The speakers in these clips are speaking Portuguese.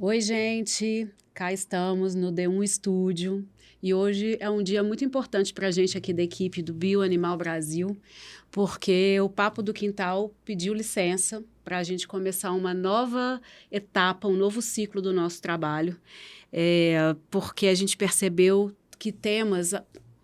Oi, gente! Cá estamos no D1 Estúdio e hoje é um dia muito importante para a gente aqui da equipe do Bioanimal Brasil, porque o Papo do Quintal pediu licença para a gente começar uma nova etapa, um novo ciclo do nosso trabalho, porque a gente percebeu que temas...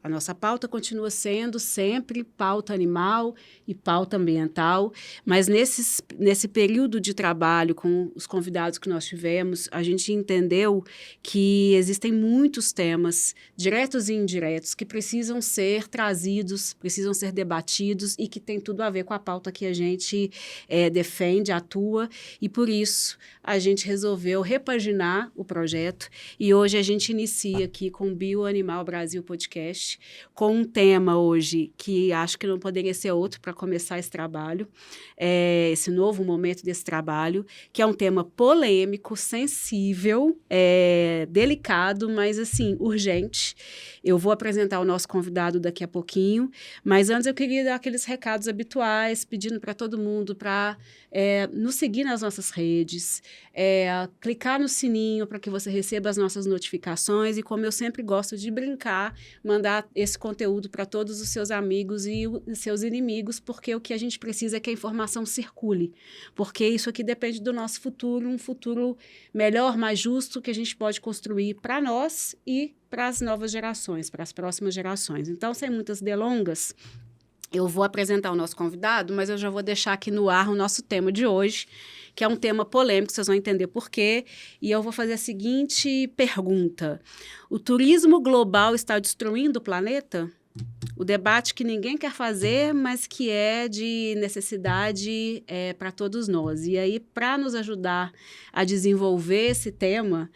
A nossa pauta continua sendo sempre pauta animal e pauta ambiental, mas nesse período de trabalho com os convidados que nós tivemos, a gente entendeu que existem muitos temas, diretos e indiretos, que precisam ser trazidos, precisam ser debatidos e que tem tudo a ver com a pauta que a gente defende, atua, e por isso a gente resolveu repaginar o projeto e hoje a gente inicia aqui com o Bioanimal Brasil Podcast, com um tema hoje que acho que não poderia ser outro para começar esse trabalho, esse novo momento desse trabalho, que é um tema polêmico, sensível, delicado, mas assim, urgente. Eu vou apresentar o nosso convidado daqui a pouquinho, mas antes eu queria dar aqueles recados habituais, pedindo para todo mundo para nos seguir nas nossas redes, clicar no sininho para que você receba as nossas notificações e, como eu sempre gosto de brincar, mandar esse conteúdo para todos os seus amigos e seus inimigos, porque o que a gente precisa é que a informação circule, porque isso aqui depende do nosso futuro, um futuro melhor, mais justo, que a gente pode construir para nós e para as novas gerações, para as próximas gerações. Então, sem muitas delongas, eu vou apresentar o nosso convidado, mas eu já vou deixar aqui no ar o nosso tema de hoje, que é um tema polêmico, vocês vão entender por quê, e eu vou fazer a seguinte pergunta: o turismo global está destruindo o planeta? O debate que ninguém quer fazer, mas que é de necessidade para todos nós. E aí, para nos ajudar a desenvolver esse tema,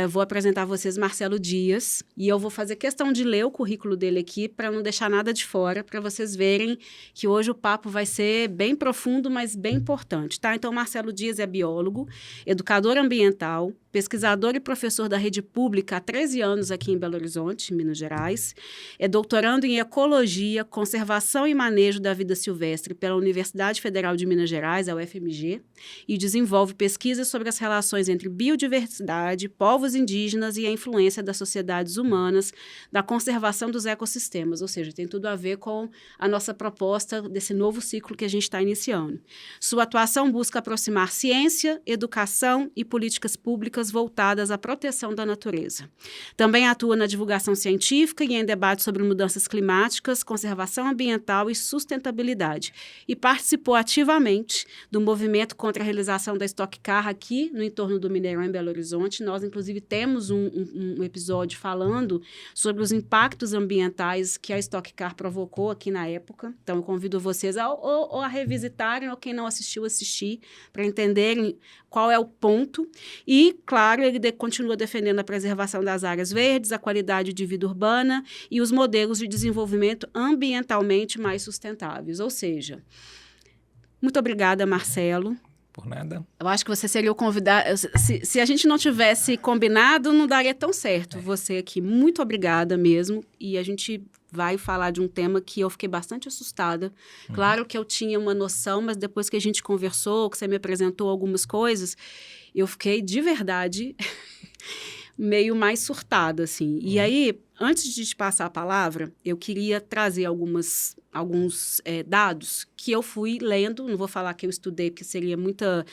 vou apresentar a vocês Marcelo Dias, e eu vou fazer questão de ler o currículo dele aqui para não deixar nada de fora, para vocês verem que hoje o papo vai ser bem profundo, mas bem importante, tá? Então, Marcelo Dias é biólogo, educador ambiental, pesquisador e professor da rede pública há 13 anos aqui em Belo Horizonte, Minas Gerais. É doutorando em Ecologia, Conservação e Manejo da Vida Silvestre pela Universidade Federal de Minas Gerais, a UFMG, e desenvolve pesquisas sobre as relações entre biodiversidade, povos indígenas e a influência das sociedades humanas na conservação dos ecossistemas, ou seja, tem tudo a ver com a nossa proposta desse novo ciclo que a gente está iniciando. Sua atuação busca aproximar ciência, educação e políticas públicas voltadas à proteção da natureza. Também atua na divulgação científica e em debates sobre mudanças climáticas, conservação ambiental e sustentabilidade. E participou ativamente do movimento contra a realização da Stock Car aqui no entorno do Mineirão, em Belo Horizonte. Nós, inclusive, temos um episódio falando sobre os impactos ambientais que a Stock Car provocou aqui na época. Então, eu convido vocês a revisitarem, ou quem não assistiu, assistir, para entenderem qual é o ponto. E, claro, ele continua defendendo a preservação das áreas verdes, a qualidade de vida urbana e os modelos de desenvolvimento ambientalmente mais sustentáveis. Ou seja, muito obrigada, Marcelo. Por nada. Eu acho que você seria o convidado... Se a gente não tivesse combinado, não daria tão certo. Você aqui, muito obrigada mesmo. E a gente vai falar de um tema que eu fiquei bastante assustada. Claro que eu tinha uma noção, mas depois que a gente conversou, que você me apresentou algumas coisas, eu fiquei, de verdade, meio mais surtada, assim. E aí, antes de te passar a palavra, eu queria trazer alguns dados que eu fui lendo. Não vou falar que eu estudei, porque seria muita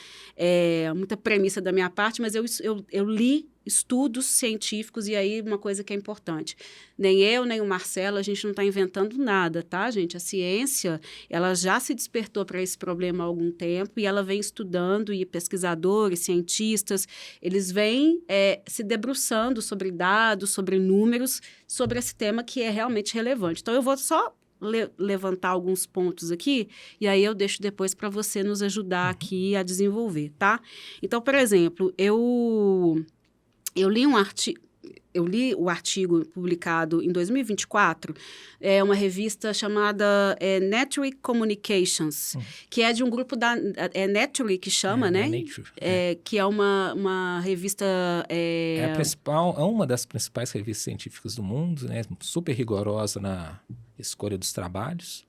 premissa da minha parte, mas eu li estudos científicos, e aí uma coisa que é importante. Nem eu, nem o Marcelo, a gente não está inventando nada, tá, gente? A ciência, ela já se despertou para esse problema há algum tempo e ela vem estudando, e pesquisadores, cientistas, eles vêm se debruçando sobre dados, sobre números, sobre esse tema que é realmente relevante. Então, eu vou só levantar alguns pontos aqui, e aí eu deixo depois para você nos ajudar aqui a desenvolver, tá? Então, por exemplo, eu li o artigo publicado em 2024, uma revista chamada Nature Communications, que é de um grupo da Nature, que chama, né? Nature, que é uma revista... É uma das principais revistas científicas do mundo, né? Super rigorosa na escolha dos trabalhos.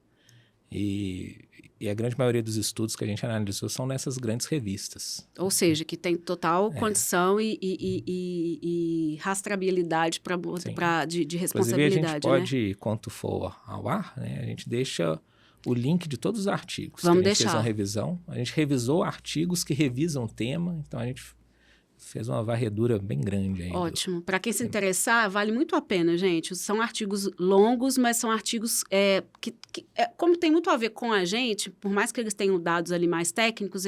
E E a grande maioria dos estudos que a gente analisou são nessas grandes revistas. Ou seja, que tem total condição e rastreabilidade de responsabilidade. Inclusive, a gente pode, quando for ao ar, né, a gente deixa o link de todos os artigos. Vamos que a gente deixar. fez uma revisão. A gente revisou artigos que revisam o tema, então a gente fez uma varredura bem grande aí. Ótimo. Para quem se interessar, vale muito a pena, gente. São artigos longos, mas são artigos que como tem muito a ver com a gente, por mais que eles tenham dados ali mais técnicos,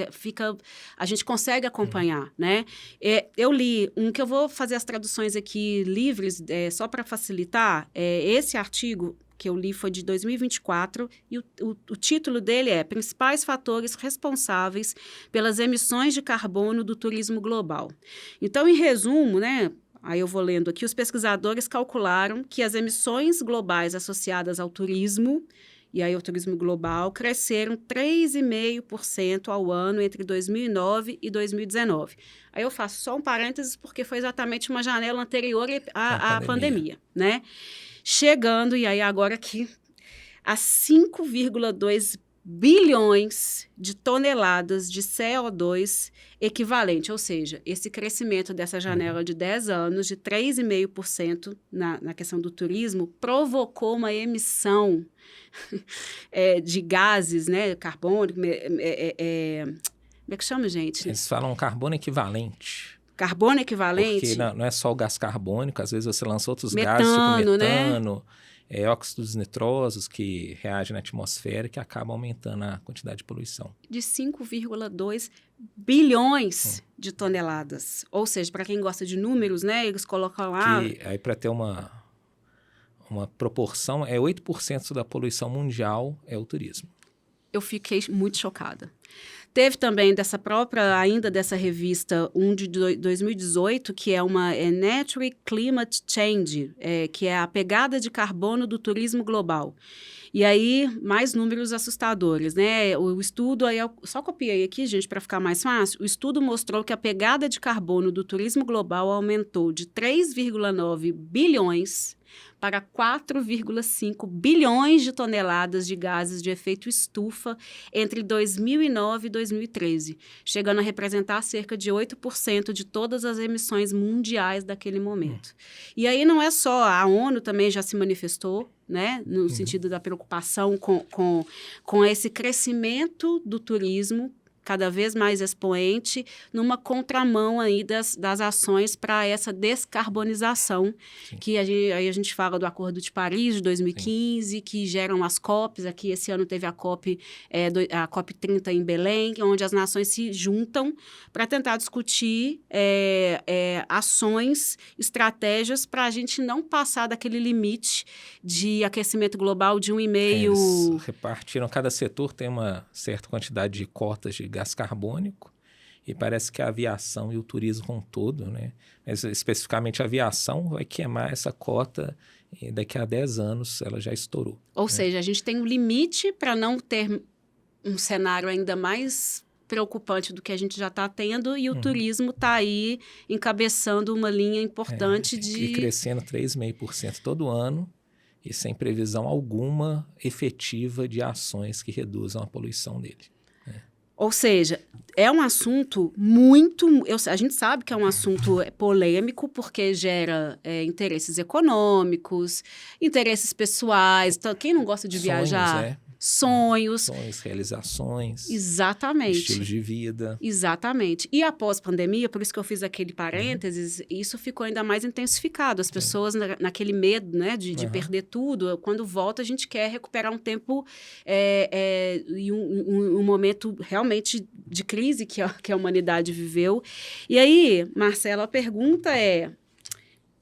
a gente consegue acompanhar, né? Eu li um que eu vou fazer as traduções aqui livres, só para facilitar. Esse artigo que eu li foi de 2024 e o título dele é Principais Fatores Responsáveis pelas Emissões de Carbono do Turismo Global. Então, em resumo, né, aí eu vou lendo aqui, os pesquisadores calcularam que as emissões globais associadas ao turismo, e aí o turismo global, cresceram 3,5% ao ano entre 2009 e 2019. Aí eu faço só um parênteses porque foi exatamente uma janela anterior à pandemia, né? Chegando, e aí agora aqui, a 5,2 bilhões de toneladas de CO2 equivalente. Ou seja, esse crescimento dessa janela de 10 anos, de 3,5% na questão do turismo, provocou uma emissão de gases, né, carbônico, como é que chama, gente? Eles falam carbono equivalente. Carbono equivalente? Porque não é só o gás carbônico, às vezes você lança outros metano, gases, tipo metano, né? Óxidos nitrosos que reagem na atmosfera e que acabam aumentando a quantidade de poluição. De 5,2 bilhões de toneladas. Ou seja, para quem gosta de números, né, eles colocam lá... Aí, para ter uma proporção, 8% da poluição mundial é o turismo. Eu fiquei muito chocada. Teve também ainda dessa revista, um de 2018, que é uma Nature Climate Change, que é a pegada de carbono do turismo global. E aí, mais números assustadores, né? O estudo, aí eu só copiei aqui, gente, para ficar mais fácil. O estudo mostrou que a pegada de carbono do turismo global aumentou de 3,9 bilhões para 4,5 bilhões de toneladas de gases de efeito estufa entre 2009 e 2013, chegando a representar cerca de 8% de todas as emissões mundiais daquele momento. E aí não é só, a ONU também já se manifestou, né, no sentido da preocupação com esse crescimento do turismo, cada vez mais expoente, numa contramão aí das ações para essa descarbonização, Sim. que aí a gente fala do Acordo de Paris de 2015, Sim. que geram as COPs. Aqui esse ano teve a COP 30 em Belém, onde as nações se juntam para tentar discutir ações, estratégias para a gente não passar daquele limite de aquecimento global de 1,5... Eles repartiram, cada setor tem uma certa quantidade de cotas de gás carbônico, e parece que a aviação e o turismo como um todo, né? Mas especificamente a aviação vai queimar essa cota e daqui a 10 anos ela já estourou. Ou seja, a gente tem um limite para não ter um cenário ainda mais preocupante do que a gente já está tendo, e o turismo está aí encabeçando uma linha importante E crescendo 3,5% todo ano, e sem previsão alguma efetiva de ações que reduzam a poluição dele. Ou seja, é um assunto muito... a gente sabe que é um assunto polêmico, porque gera interesses econômicos, interesses pessoais. Então, quem não gosta de viajar? Sonhos, realizações. Exatamente. Estilos de vida. Exatamente. E após pandemia, por isso que eu fiz aquele parênteses, isso ficou ainda mais intensificado. As pessoas naquele medo, né, de perder tudo. Quando volta, a gente quer recuperar um tempo e um momento realmente de crise que a humanidade viveu. E aí, Marcelo, a pergunta é: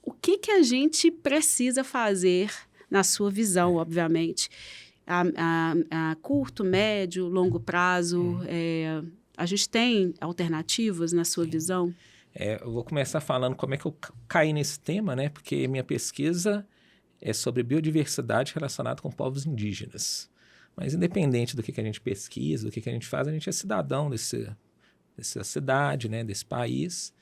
o que a gente precisa fazer, na sua visão, obviamente, a curto, médio, longo prazo? A gente tem alternativas na sua visão? Eu vou começar falando como é que eu caí nesse tema, né? Porque minha pesquisa é sobre biodiversidade relacionada com povos indígenas. Mas independente do que a gente pesquisa, do que a gente faz, a gente é cidadão dessa cidade, né? Desse país.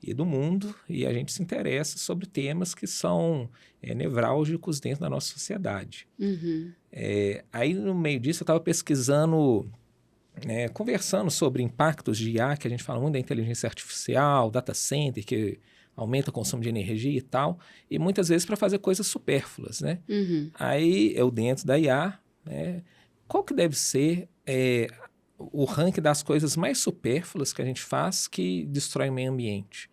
e do mundo, e a gente se interessa sobre temas que são nevrálgicos dentro da nossa sociedade. Aí, no meio disso, eu estava pesquisando, conversando sobre impactos de IA, que a gente fala muito da inteligência artificial, data center, que aumenta o consumo de energia e tal, e muitas vezes para fazer coisas supérfluas, né? Aí, eu dentro da IA, qual que deve ser o ranking das coisas mais supérfluas que a gente faz que destrói o meio ambiente?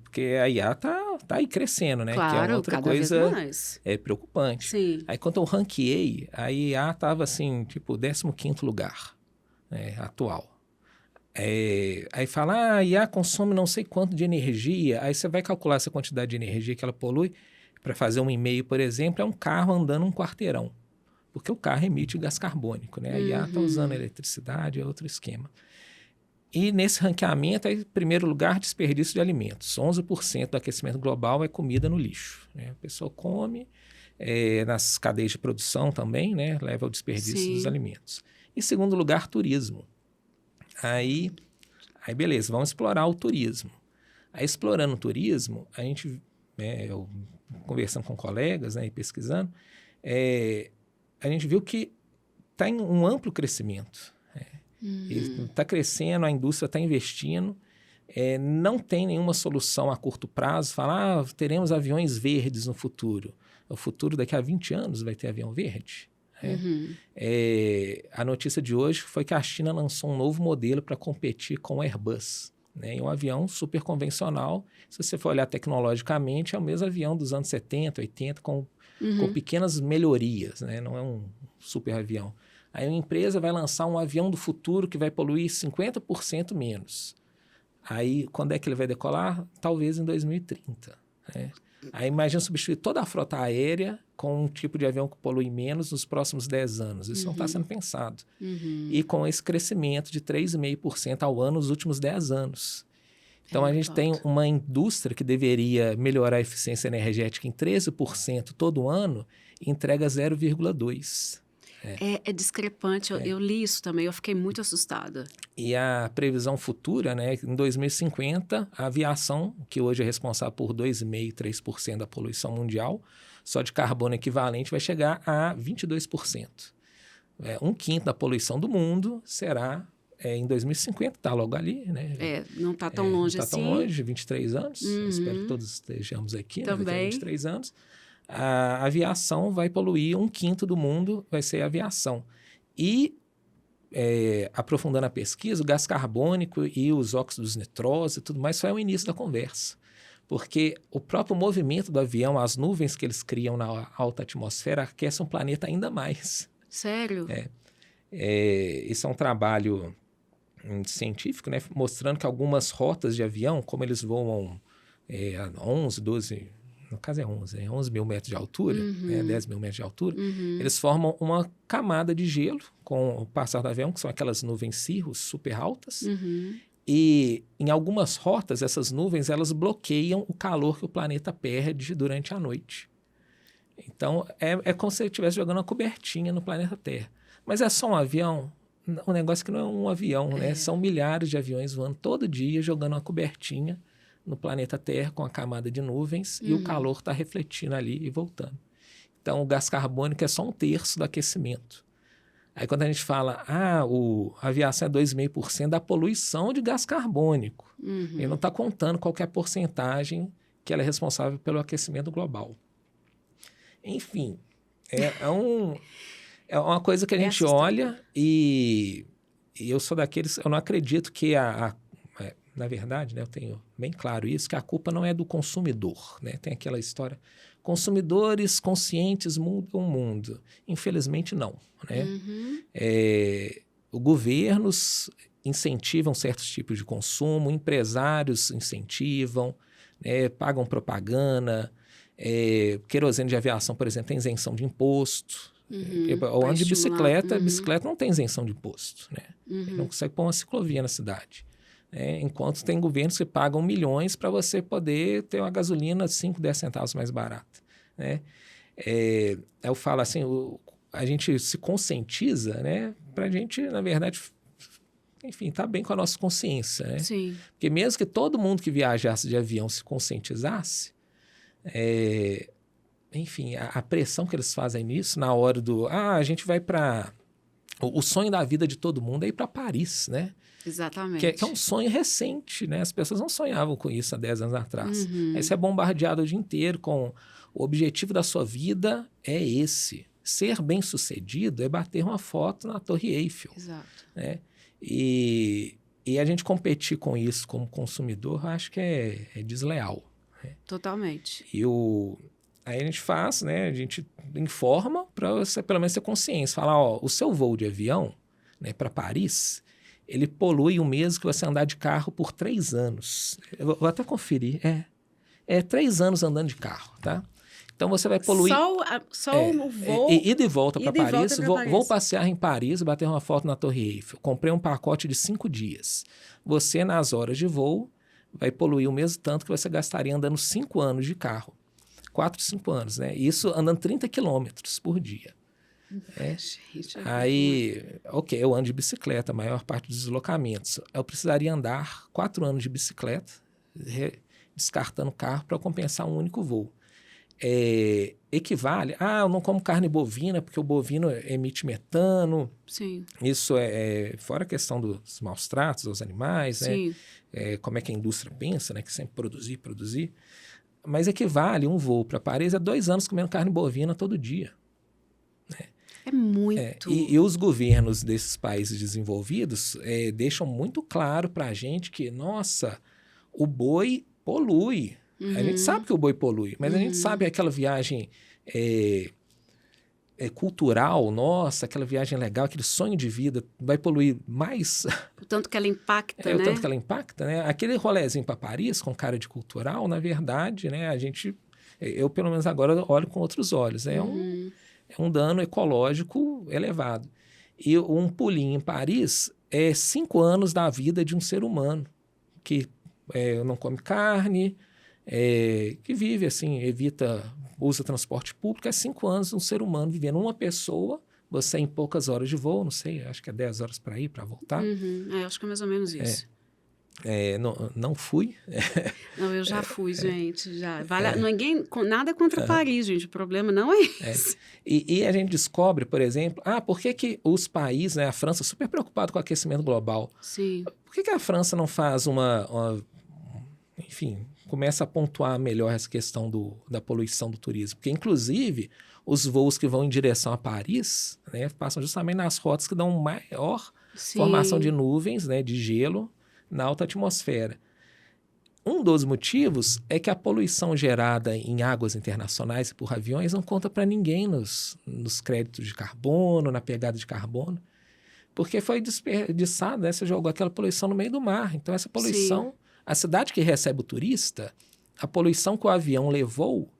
Porque a IA tá aí crescendo, né? Claro, que é uma outra cada coisa vez mais. Preocupante. Sim. Aí, quando eu ranqueei, a IA estava assim, tipo, 15º lugar, atual. Aí fala, a IA consome não sei quanto de energia. Aí você vai calcular essa quantidade de energia que ela polui. Para fazer um e-mail, por exemplo, é um carro andando um quarteirão. Porque o carro emite gás carbônico, né? A IA está usando eletricidade, é outro esquema. E nesse ranqueamento, em primeiro lugar, desperdício de alimentos. 11% do aquecimento global é comida no lixo, né? A pessoa come, nas cadeias de produção também, né? Leva ao desperdício dos alimentos. Em segundo lugar, turismo. Aí beleza, vamos explorar o turismo. Aí, explorando o turismo, a gente, eu conversando com colegas, e pesquisando, a gente viu que está em um amplo crescimento. Está crescendo, a indústria está investindo, não tem nenhuma solução a curto prazo, falar, teremos aviões verdes no futuro. No futuro, daqui a 20 anos, vai ter avião verde. A notícia de hoje foi que a China lançou um novo modelo para competir com o Airbus. É um avião super convencional. Se você for olhar tecnologicamente, é o mesmo avião dos anos 70, 80, com pequenas melhorias, né? Não é um super avião. Aí uma empresa vai lançar um avião do futuro que vai poluir 50% menos. Aí, quando é que ele vai decolar? Talvez em 2030. Aí imagina substituir toda a frota aérea com um tipo de avião que polui menos nos próximos 10 anos. Isso não está sendo pensado. E com esse crescimento de 3,5% ao ano nos últimos 10 anos. Então, a gente tem uma indústria que deveria melhorar a eficiência energética em 13% todo ano e entrega 0,2%. É discrepante. Eu li isso também, eu fiquei muito assustada. E a previsão futura, né, em 2050, a aviação, que hoje é responsável por 2,5%, 3% da poluição mundial, só de carbono equivalente vai chegar a 22%. Um quinto da poluição do mundo será em 2050, está logo ali, né? Não está tão longe assim. Não está tão longe, 23 anos. Espero que todos estejamos aqui, né? Daqui a 23 anos. A aviação vai poluir, um quinto do mundo vai ser a aviação. E, aprofundando a pesquisa, o gás carbônico e os óxidos nitrosos e tudo mais só é o início da conversa. Porque o próprio movimento do avião, as nuvens que eles criam na alta atmosfera, aquecem o planeta ainda mais. Sério? Isso é um trabalho científico, né, mostrando que algumas rotas de avião, como eles voam a 11, 12... No caso é 11 mil metros de altura, 10 mil metros de altura, eles formam uma camada de gelo com o passar do avião, que são aquelas nuvens cirros super altas. E em algumas rotas, essas nuvens elas bloqueiam o calor que o planeta perde durante a noite. Então, é como se você estivesse jogando uma cobertinha no planeta Terra. Mas é só um avião? Um negócio que não é um avião, né? São milhares de aviões voando todo dia, jogando uma cobertinha no planeta Terra com a camada de nuvens e o calor está refletindo ali e voltando. Então, o gás carbônico é só 1/3 do aquecimento. Aí, quando a gente fala, a aviação é 2,5% da poluição de gás carbônico, ele não está contando qual que é a porcentagem que ela é responsável pelo aquecimento global. Enfim, é uma coisa que a gente olha e eu sou daqueles, eu não acredito que na verdade, né, eu tenho bem claro isso, que a culpa não é do consumidor, né? Tem aquela história, consumidores conscientes mudam o mundo. Infelizmente, não, né? Os governos incentivam certos tipos de consumo, empresários incentivam, pagam propaganda, querosene de aviação, por exemplo, tem isenção de imposto. Eu ando de bicicleta, bicicleta não tem isenção de imposto, né? Não consegue pôr uma ciclovia na cidade. Enquanto tem governos que pagam milhões para você poder ter uma gasolina 5, 10 centavos mais barata, né? Eu falo assim, a gente se conscientiza, né, para a gente, na verdade, enfim, está bem com a nossa consciência, né? Sim. Porque mesmo que todo mundo que viajasse de avião se conscientizasse, enfim, a pressão que eles fazem nisso na hora a gente vai para... O sonho da vida de todo mundo é ir para Paris, né? Exatamente. Que é um sonho recente, né? As pessoas não sonhavam com isso há 10 anos atrás. Uhum. Aí você é bombardeado o dia inteiro com o objetivo da sua vida é esse. Ser bem-sucedido é bater uma foto na Torre Eiffel. Exato. Né? E a gente competir com isso como consumidor, eu acho que é desleal. Né? Totalmente. Aí a gente faz, né? A gente informa para você pelo menos ter consciência. Falar, ó, o seu voo de avião, né, para Paris, ele polui o mesmo que você andar de carro por 3 anos. Eu vou até conferir. 3 anos andando de carro, tá? Então você vai poluir... Só o voo... Ida e volta para Paris. Paris. Vou passear em Paris, bater uma foto na Torre Eiffel. Comprei um pacote de 5 dias. Você, nas horas de voo, vai poluir o mesmo tanto que você gastaria andando 5 anos de carro. 4, 5 anos, né? Isso andando 30 quilômetros por dia. Gente, Aí, ok, eu ando de bicicleta, a maior parte dos deslocamentos. Eu precisaria andar 4 anos de bicicleta, descartando o carro para compensar um único voo. Equivale... eu não como carne bovina porque o bovino emite metano. Sim. Isso fora a questão dos maus tratos aos animais, Sim. né? Como é que a indústria pensa, né? Que sempre produzir. Mas equivale um voo para Paris a 2 anos comendo carne bovina todo dia. Né? É muito. E os governos desses países desenvolvidos deixam muito claro para a gente que, nossa, o boi polui. Uhum. A gente sabe que o boi polui, mas a gente sabe aquela viagem cultural, nossa, aquela viagem legal, aquele sonho de vida, vai poluir mais... O tanto que ela impacta, né? O tanto que ela impacta, né? Aquele rolezinho para Paris com cara de cultural, na verdade, né? Eu pelo menos agora olho com outros olhos. É um dano ecológico elevado. E um pulinho em Paris é 5 anos da vida de um ser humano que não come carne, que vive assim, usa transporte público, 5 anos de um ser humano vivendo. Uma pessoa, você em poucas horas de voo, não sei, acho que é 10 horas para ir, para voltar. Acho que é mais ou menos isso. Não fui. Não, eu já fui, gente. Já. Nada contra Paris, gente. O problema não é esse. E a gente descobre, por exemplo, por que os países, né, a França, super preocupado com o aquecimento global. Sim. Por que a França não faz enfim, começa a pontuar melhor essa questão da poluição do turismo? Porque, inclusive, os voos que vão em direção a Paris, né, passam justamente nas rotas que dão maior formação de nuvens, né, de gelo, na alta atmosfera. Um dos motivos é que a poluição gerada em águas internacionais e por aviões não conta para ninguém nos créditos de carbono, na pegada de carbono, porque foi desperdiçado, né? Você jogou aquela poluição no meio do mar. Então, essa poluição, a cidade que recebe o turista, a poluição que o avião levou,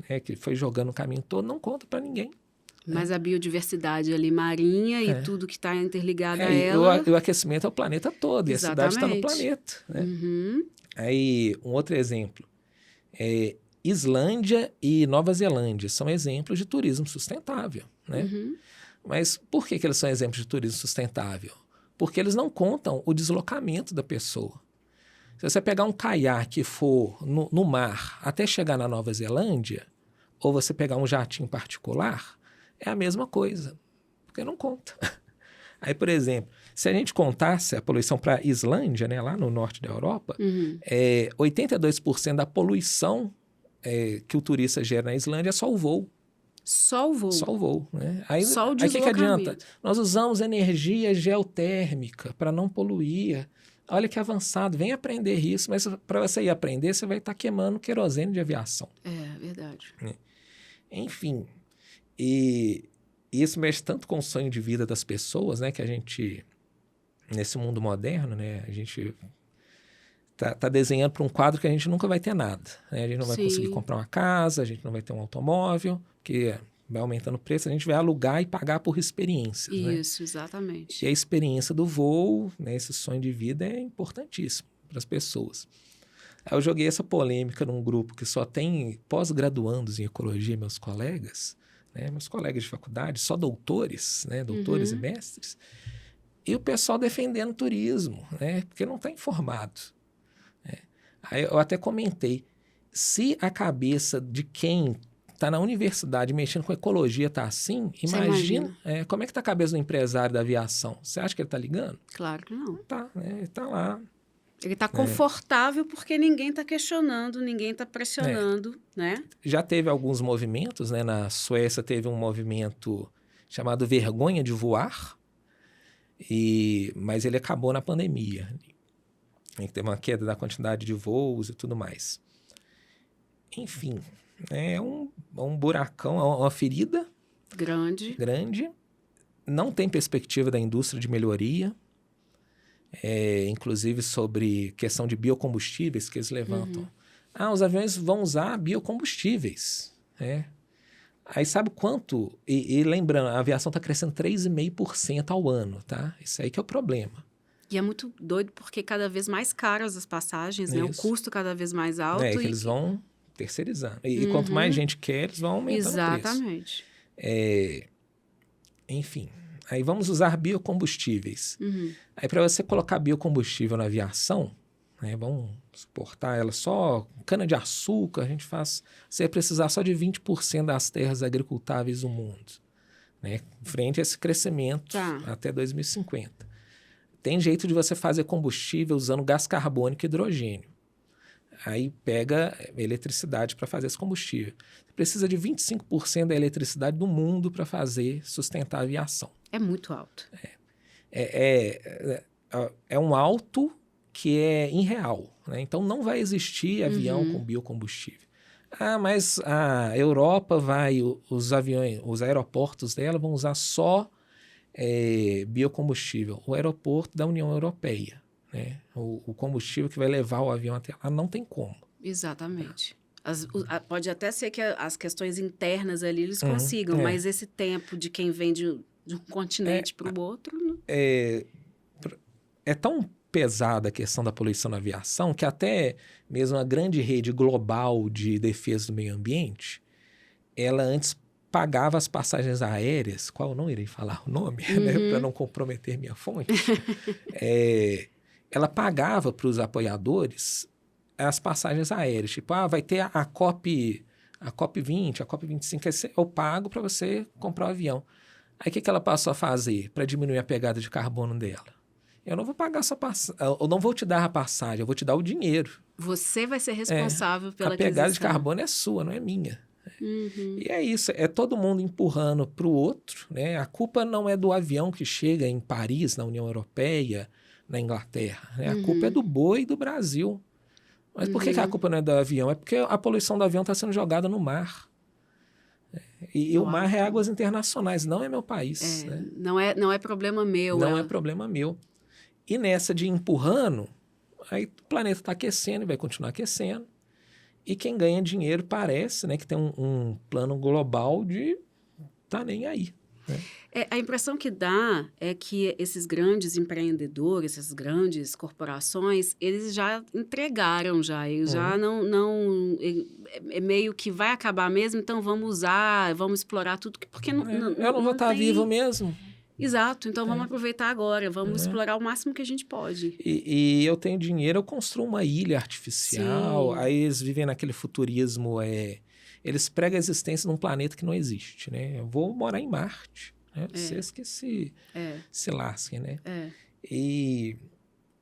né, que foi jogando o caminho todo, não conta para ninguém. Mas a biodiversidade ali marinha e tudo que está interligado a ela... E o aquecimento é o planeta todo, Exatamente. E a cidade está no planeta. Né? Aí, um outro exemplo. Islândia e Nova Zelândia são exemplos de turismo sustentável. Né? Mas por que eles são exemplos de turismo sustentável? Porque eles não contam o deslocamento da pessoa. Se você pegar um caiaque e for no mar até chegar na Nova Zelândia, ou você pegar um jatinho particular... é a mesma coisa, porque não conta. Aí, por exemplo, se a gente contasse a poluição para a Islândia, né, lá no norte da Europa, 82% da poluição que o turista gera na Islândia é só o voo. Só o voo? Só o voo. Né? Aí só o que adianta? Nós usamos energia geotérmica para não poluir. Olha que avançado, vem aprender isso, mas para você ir aprender, você vai estar queimando querosene de aviação. É, verdade. Enfim... E isso mexe tanto com o sonho de vida das pessoas, né? Que a gente, nesse mundo moderno, né? A gente tá desenhando para um quadro que a gente nunca vai ter nada. Né? A gente não vai conseguir comprar uma casa, a gente não vai ter um automóvel, porque vai aumentando o preço, a gente vai alugar e pagar por experiências. Isso, né? Exatamente. E a experiência do voo, né? Esse sonho de vida é importantíssimo para as pessoas. Aí eu joguei essa polêmica num grupo que só tem pós-graduandos em ecologia, meus colegas... meus colegas de faculdade, só doutores, né, doutores e mestres, E o pessoal defendendo turismo, né? Porque não está informado. Né? Aí eu até comentei, se a cabeça de quem está na universidade mexendo com ecologia está assim, imagina como é que está a cabeça do empresário da aviação. Você acha que ele está ligando? Claro que não. Tá, né? Ele está lá. Ele está confortável porque ninguém está questionando, ninguém está pressionando, né? Já teve alguns movimentos, né? Na Suécia teve um movimento chamado Vergonha de Voar, mas ele acabou na pandemia. Teve uma queda da quantidade de voos e tudo mais. Enfim, é um buracão, é uma ferida grande. Não tem perspectiva da indústria de melhoria. Inclusive sobre questão de biocombustíveis que eles levantam. Os aviões vão usar biocombustíveis. Aí sabe quanto? E lembrando, a aviação está crescendo 3,5% ao ano, tá? Isso aí que é o problema. E é muito doido porque cada vez mais caras as passagens, né? O custo cada vez mais alto. Que eles vão terceirizando. E quanto mais gente quer, eles vão aumentando o preço. Exatamente. Enfim, aí vamos usar biocombustíveis. Aí para você colocar biocombustível na aviação, vamos suportar ela só cana-de-açúcar, a gente faz... Você vai precisar só de 20% das terras agricultáveis do mundo, né? Frente a esse crescimento até 2050. Tem jeito de você fazer combustível usando gás carbônico e hidrogênio. Aí pega eletricidade para fazer esse combustível. Você precisa de 25% da eletricidade do mundo para sustentar a aviação. É muito alto. É um alto que é irreal, né? Então não vai existir avião com biocombustível. Mas a Europa os aeroportos dela vão usar só biocombustível. O aeroporto da União Europeia, né? O combustível que vai levar o avião até lá não tem como. Exatamente. Pode até ser que as questões internas ali eles consigam, mas esse tempo de quem vem de um continente para o outro... Não... É tão pesada a questão da poluição na aviação que até mesmo a grande rede global de defesa do meio ambiente, ela antes pagava as passagens aéreas, qual eu não irei falar o nome, né, para não comprometer minha fonte, ela pagava para os apoiadores as passagens aéreas. Tipo, vai ter a COP20, a COP25, eu pago para você comprar o avião. Aí o que ela passou a fazer para diminuir a pegada de carbono dela? Eu não vou pagar eu não vou te dar a passagem, eu vou te dar o dinheiro. Você vai ser responsável pela aquisição. A pegada de carbono é sua, não é minha. E é isso, é todo mundo empurrando para o outro, né? A culpa não é do avião que chega em Paris, na União Europeia, na Inglaterra, né? A culpa é do boi do Brasil. Mas por que a culpa não é do avião? É porque a poluição do avião está sendo jogada no mar. E o mar é águas internacionais, não é meu país. Né? Não é problema meu. Não é problema meu. E nessa de empurrando, aí o planeta está aquecendo e vai continuar aquecendo. E quem ganha dinheiro parece, né, que tem um plano global de tá nem aí. Né? A impressão que dá é que esses grandes empreendedores, essas grandes corporações, eles já entregaram eles já não é meio que vai acabar mesmo, então vamos explorar tudo, porque eu não vou estar vivo mesmo. Exato, então vamos aproveitar agora, vamos explorar o máximo que a gente pode. E eu tenho dinheiro, eu construo uma ilha artificial, Sim. Aí eles vivem naquele futurismo, eles pregam a existência num planeta que não existe, né? Eu vou morar em Marte, né? Vocês que se lasquem, né? E,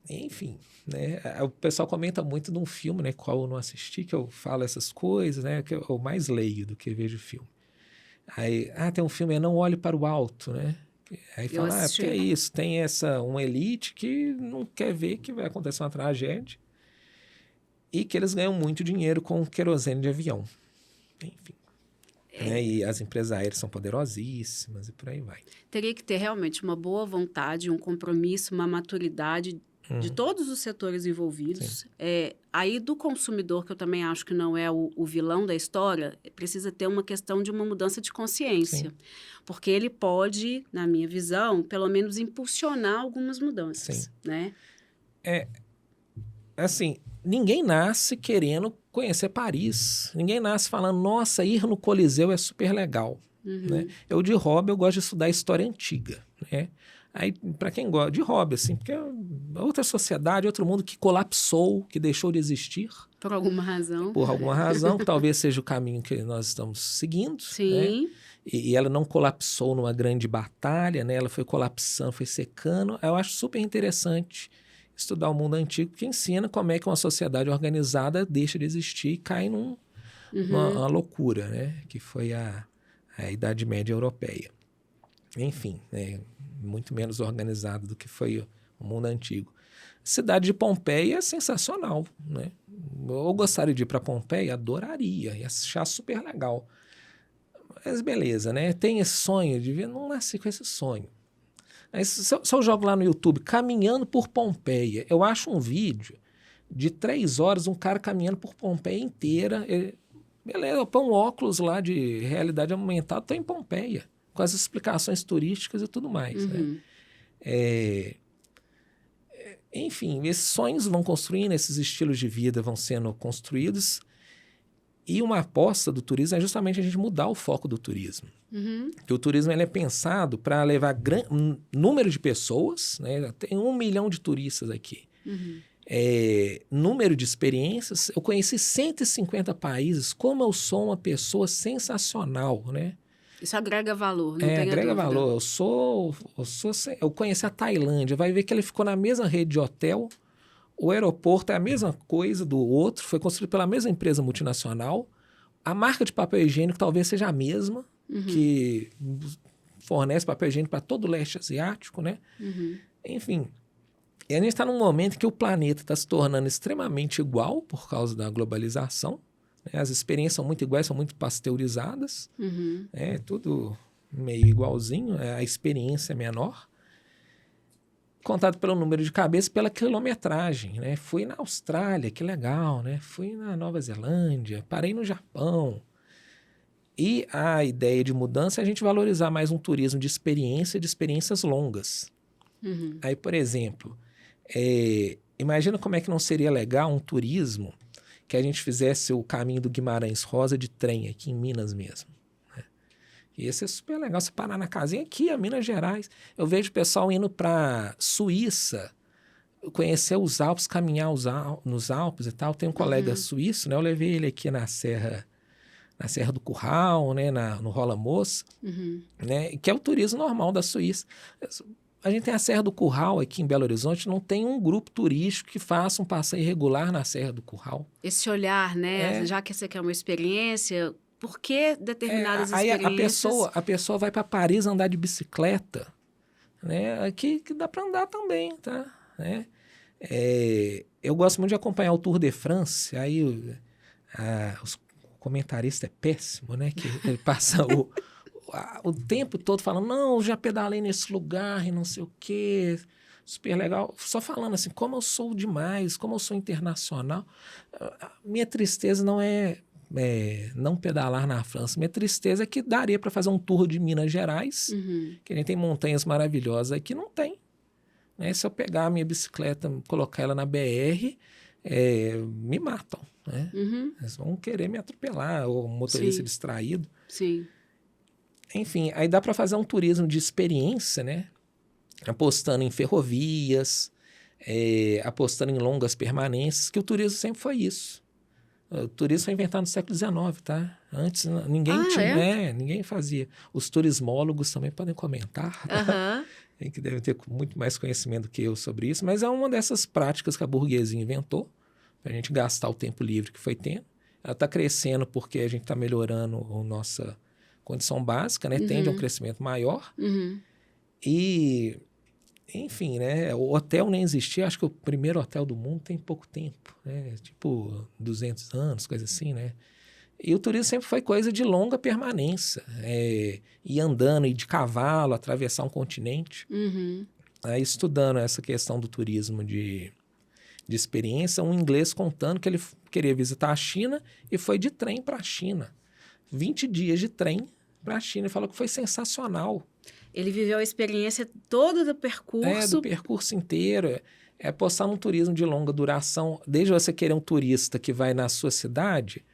enfim, né? O pessoal comenta muito de um filme, né? Qual eu não assisti, que eu falo essas coisas, né? Que eu mais leio do que vejo filme. Aí, tem um filme, Não Olhe para o Alto, né? Aí fala, porque é isso, tem uma elite que não quer ver que vai acontecer uma tragédia e que eles ganham muito dinheiro com querosene de avião. Enfim. Né? E as empresas aéreas são poderosíssimas e por aí vai. Teria que ter realmente uma boa vontade, um compromisso, uma maturidade de todos os setores envolvidos. Aí do consumidor, que eu também acho que não é o vilão da história, precisa ter uma questão de uma mudança de consciência. Sim. Porque ele pode, na minha visão, pelo menos impulsionar algumas mudanças. Sim. Né? Assim, ninguém nasce querendo conhecer Paris. Ninguém nasce falando, nossa, ir no Coliseu é super legal. Né? Eu, de hobby, eu gosto de estudar história antiga. Né? Aí, para quem gosta de hobby, assim, porque é outra sociedade, outro mundo que colapsou, que deixou de existir. Por alguma razão. Por alguma razão, que talvez seja o caminho que nós estamos seguindo. Sim. Né? E ela não colapsou numa grande batalha, né? Ela foi colapsando, foi secando. Eu acho super interessante estudar o mundo antigo, que ensina como é que uma sociedade organizada deixa de existir e cai numa loucura, né? Que foi a Idade Média Europeia. Enfim, né? Muito menos organizado do que foi o mundo antigo. A cidade de Pompeia é sensacional, né? Eu gostaria de ir para Pompeia, adoraria, ia achar super legal. Mas beleza, né? Tem esse sonho de ver, não nasci com esse sonho. Mas se eu jogo lá no YouTube, caminhando por Pompeia, eu acho um vídeo de 3 horas, um cara caminhando por Pompeia inteira. Beleza, eu ponho um óculos lá de realidade aumentada, estou em Pompeia, com as explicações turísticas e tudo mais. Né? Enfim, esses sonhos vão construindo, esses estilos de vida vão sendo construídos. E uma aposta do turismo é justamente a gente mudar o foco do turismo. Que o turismo ele é pensado para levar número de pessoas, né? Tem 1 milhão de turistas aqui. Número de experiências. Eu conheci 150 países. Como eu sou uma pessoa sensacional, né? Isso agrega valor, não tenha agrega dúvida. valor. Eu conheci a Tailândia. Vai ver que ele ficou na mesma rede de hotel. O aeroporto é a mesma coisa do outro. Foi construído pela mesma empresa multinacional. A marca de papel higiênico talvez seja a mesma, que fornece papel higiênico para todo o leste asiático, né? Enfim, e a gente está num momento em que o planeta está se tornando extremamente igual por causa da globalização. Né? As experiências são muito iguais, são muito pasteurizadas. Tudo meio igualzinho, a experiência é menor. Contado pelo número de cabeças, pela quilometragem, né? Fui na Austrália, que legal, né? Fui na Nova Zelândia, parei no Japão. E a ideia de mudança é a gente valorizar mais um turismo de experiências longas. Aí, por exemplo, imagina como é que não seria legal um turismo que a gente fizesse o caminho do Guimarães Rosa de trem aqui em Minas mesmo. E esse é super legal, você parar na casinha aqui, a Minas Gerais. Eu vejo o pessoal indo para Suíça, conhecer os Alpes, caminhar nos Alpes e tal. Tem um colega suíço, né? Eu levei ele aqui na Serra do Curral, né? No Rola Moça, né? Que é o turismo normal da Suíça. A gente tem a Serra do Curral aqui em Belo Horizonte, não tem um grupo turístico que faça um passeio regular na Serra do Curral. Esse olhar, né? Já que você quer uma experiência... Por que determinadas experiências... Aí a pessoa vai para Paris andar de bicicleta, né? Aqui que dá para andar também, tá? Né? Eu gosto muito de acompanhar o Tour de France, aí o comentarista é péssimo, né? Que ele passa o tempo todo falando, não, eu já pedalei nesse lugar e não sei o quê, super legal. Só falando assim, como eu sou demais, como eu sou internacional. Minha tristeza não é não pedalar na França. Minha tristeza é que daria para fazer um tour de Minas Gerais, que a gente tem montanhas maravilhosas aqui, não tem. Né? Se eu pegar a minha bicicleta, colocar ela na BR, me matam. Né? Eles vão querer me atropelar, ou motorista distraído. Sim. Enfim, aí dá para fazer um turismo de experiência, né? Apostando em ferrovias, apostando em longas permanências, que o turismo sempre foi isso. O turismo foi inventado no século XIX, tá? Antes ninguém fazia. Os turismólogos também podem comentar, tá? Que devem ter muito mais conhecimento do que eu sobre isso, mas é uma dessas práticas que a burguesia inventou, para a gente gastar o tempo livre que foi tendo. Ela está crescendo porque a gente está melhorando a nossa condição básica, né? Tende a um crescimento maior. E... Enfim, né? O hotel nem existia. Acho que o primeiro hotel do mundo tem pouco tempo, né? Tipo 200 anos, coisa assim, né? E o turismo sempre foi coisa de longa permanência. Ir andando, ir de cavalo, atravessar um continente. Aí, estudando essa questão do turismo de experiência, um inglês contando que ele queria visitar a China e foi de trem para a China. 20 dias de trem para a China. Ele falou que foi sensacional. Ele viveu a experiência toda do percurso. Do percurso inteiro. Apostar num turismo de longa duração. Desde você querer um turista que vai na sua cidade,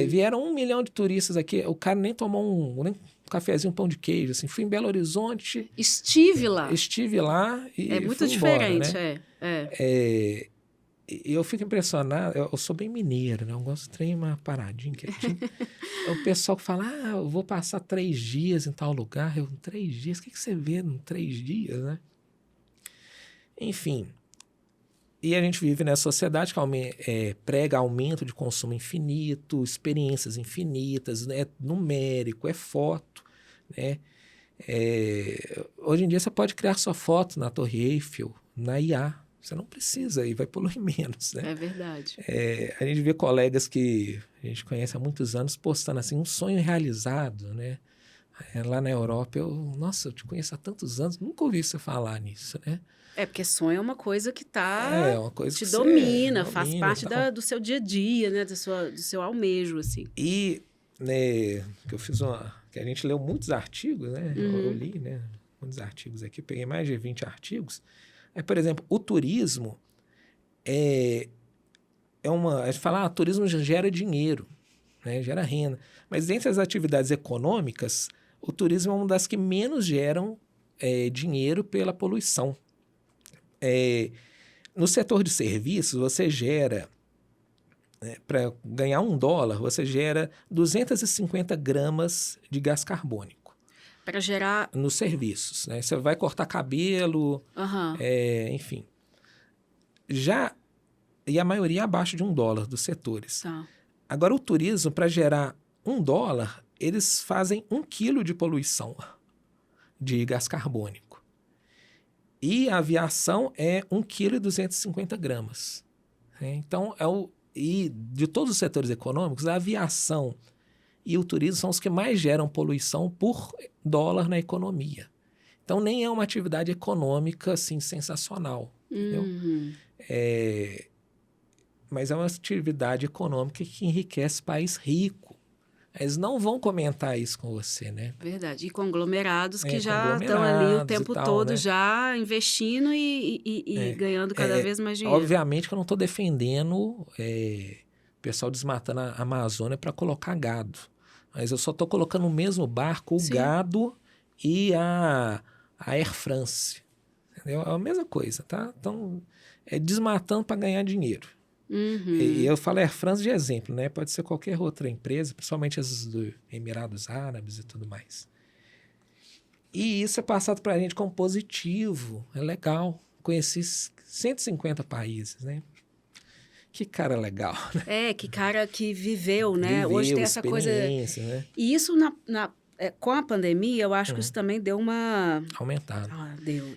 vieram 1 milhão de turistas aqui. O cara nem tomou um cafezinho, um pão de queijo, assim. Fui em Belo Horizonte. Estive lá. Estive lá e É muito fui diferente, embora, né? Eu fico impressionado, eu sou bem mineiro, né? Eu gosto de trem uma paradinha quietinho. O pessoal que fala, eu vou passar 3 dias em tal lugar. 3 dias? O que você vê em 3 dias, né? Enfim, e a gente vive nessa sociedade que prega aumento de consumo infinito, experiências infinitas, né? É numérico, é foto, né? Hoje em dia você pode criar sua foto na Torre Eiffel, na IA. Você não precisa e vai poluir menos, né? É verdade. A gente vê colegas que a gente conhece há muitos anos postando assim, um sonho realizado, né? Lá na Europa, nossa, eu te conheço há tantos anos, nunca ouvi você falar nisso, né? Porque sonho é uma coisa que Uma coisa te que domina, você faz parte do seu dia a dia, né? Do seu almejo, assim. E, né, que a gente leu muitos artigos, né? Eu li, né? Muitos artigos aqui, peguei mais de 20 artigos. Aí, por exemplo, o turismo a gente fala, turismo já gera dinheiro, né? Gera renda. Mas entre as atividades econômicas, o turismo é uma das que menos geram dinheiro pela poluição. No setor de serviços, você gera, para ganhar $1, você gera 250 gramas de gás carbônico. Para gerar... Nos serviços, né? Você vai cortar cabelo, enfim. E a maioria abaixo de $1 dos setores. Tá. Agora, o turismo, para gerar $1, eles fazem 1 quilo de poluição de gás carbônico. E a aviação é 1,250 kg. Então, e de todos os setores econômicos, a aviação e o turismo são os que mais geram poluição por dólar na economia. Então, nem é uma atividade econômica assim, sensacional. Entendeu? Mas é uma atividade econômica que enriquece país rico. Eles não vão comentar isso com você, né? Verdade. E conglomerados que já estão ali o tempo todo, né? Já investindo e ganhando cada vez mais dinheiro. Obviamente que eu não estou defendendo o pessoal desmatando a Amazônia para colocar gado. Mas eu só estou colocando no mesmo barco o gado e a Air France. Entendeu? É a mesma coisa, tá? Então, desmatando para ganhar dinheiro. E eu falo Air France de exemplo, né? Pode ser qualquer outra empresa, principalmente as dos Emirados Árabes e tudo mais. E isso é passado para a gente como positivo, é legal. Conheci 150 países, né? Que cara legal, né? Que cara que viveu, né? Hoje tem essa coisa... Né? E isso com a pandemia, eu acho que isso também deu uma... Aumentada.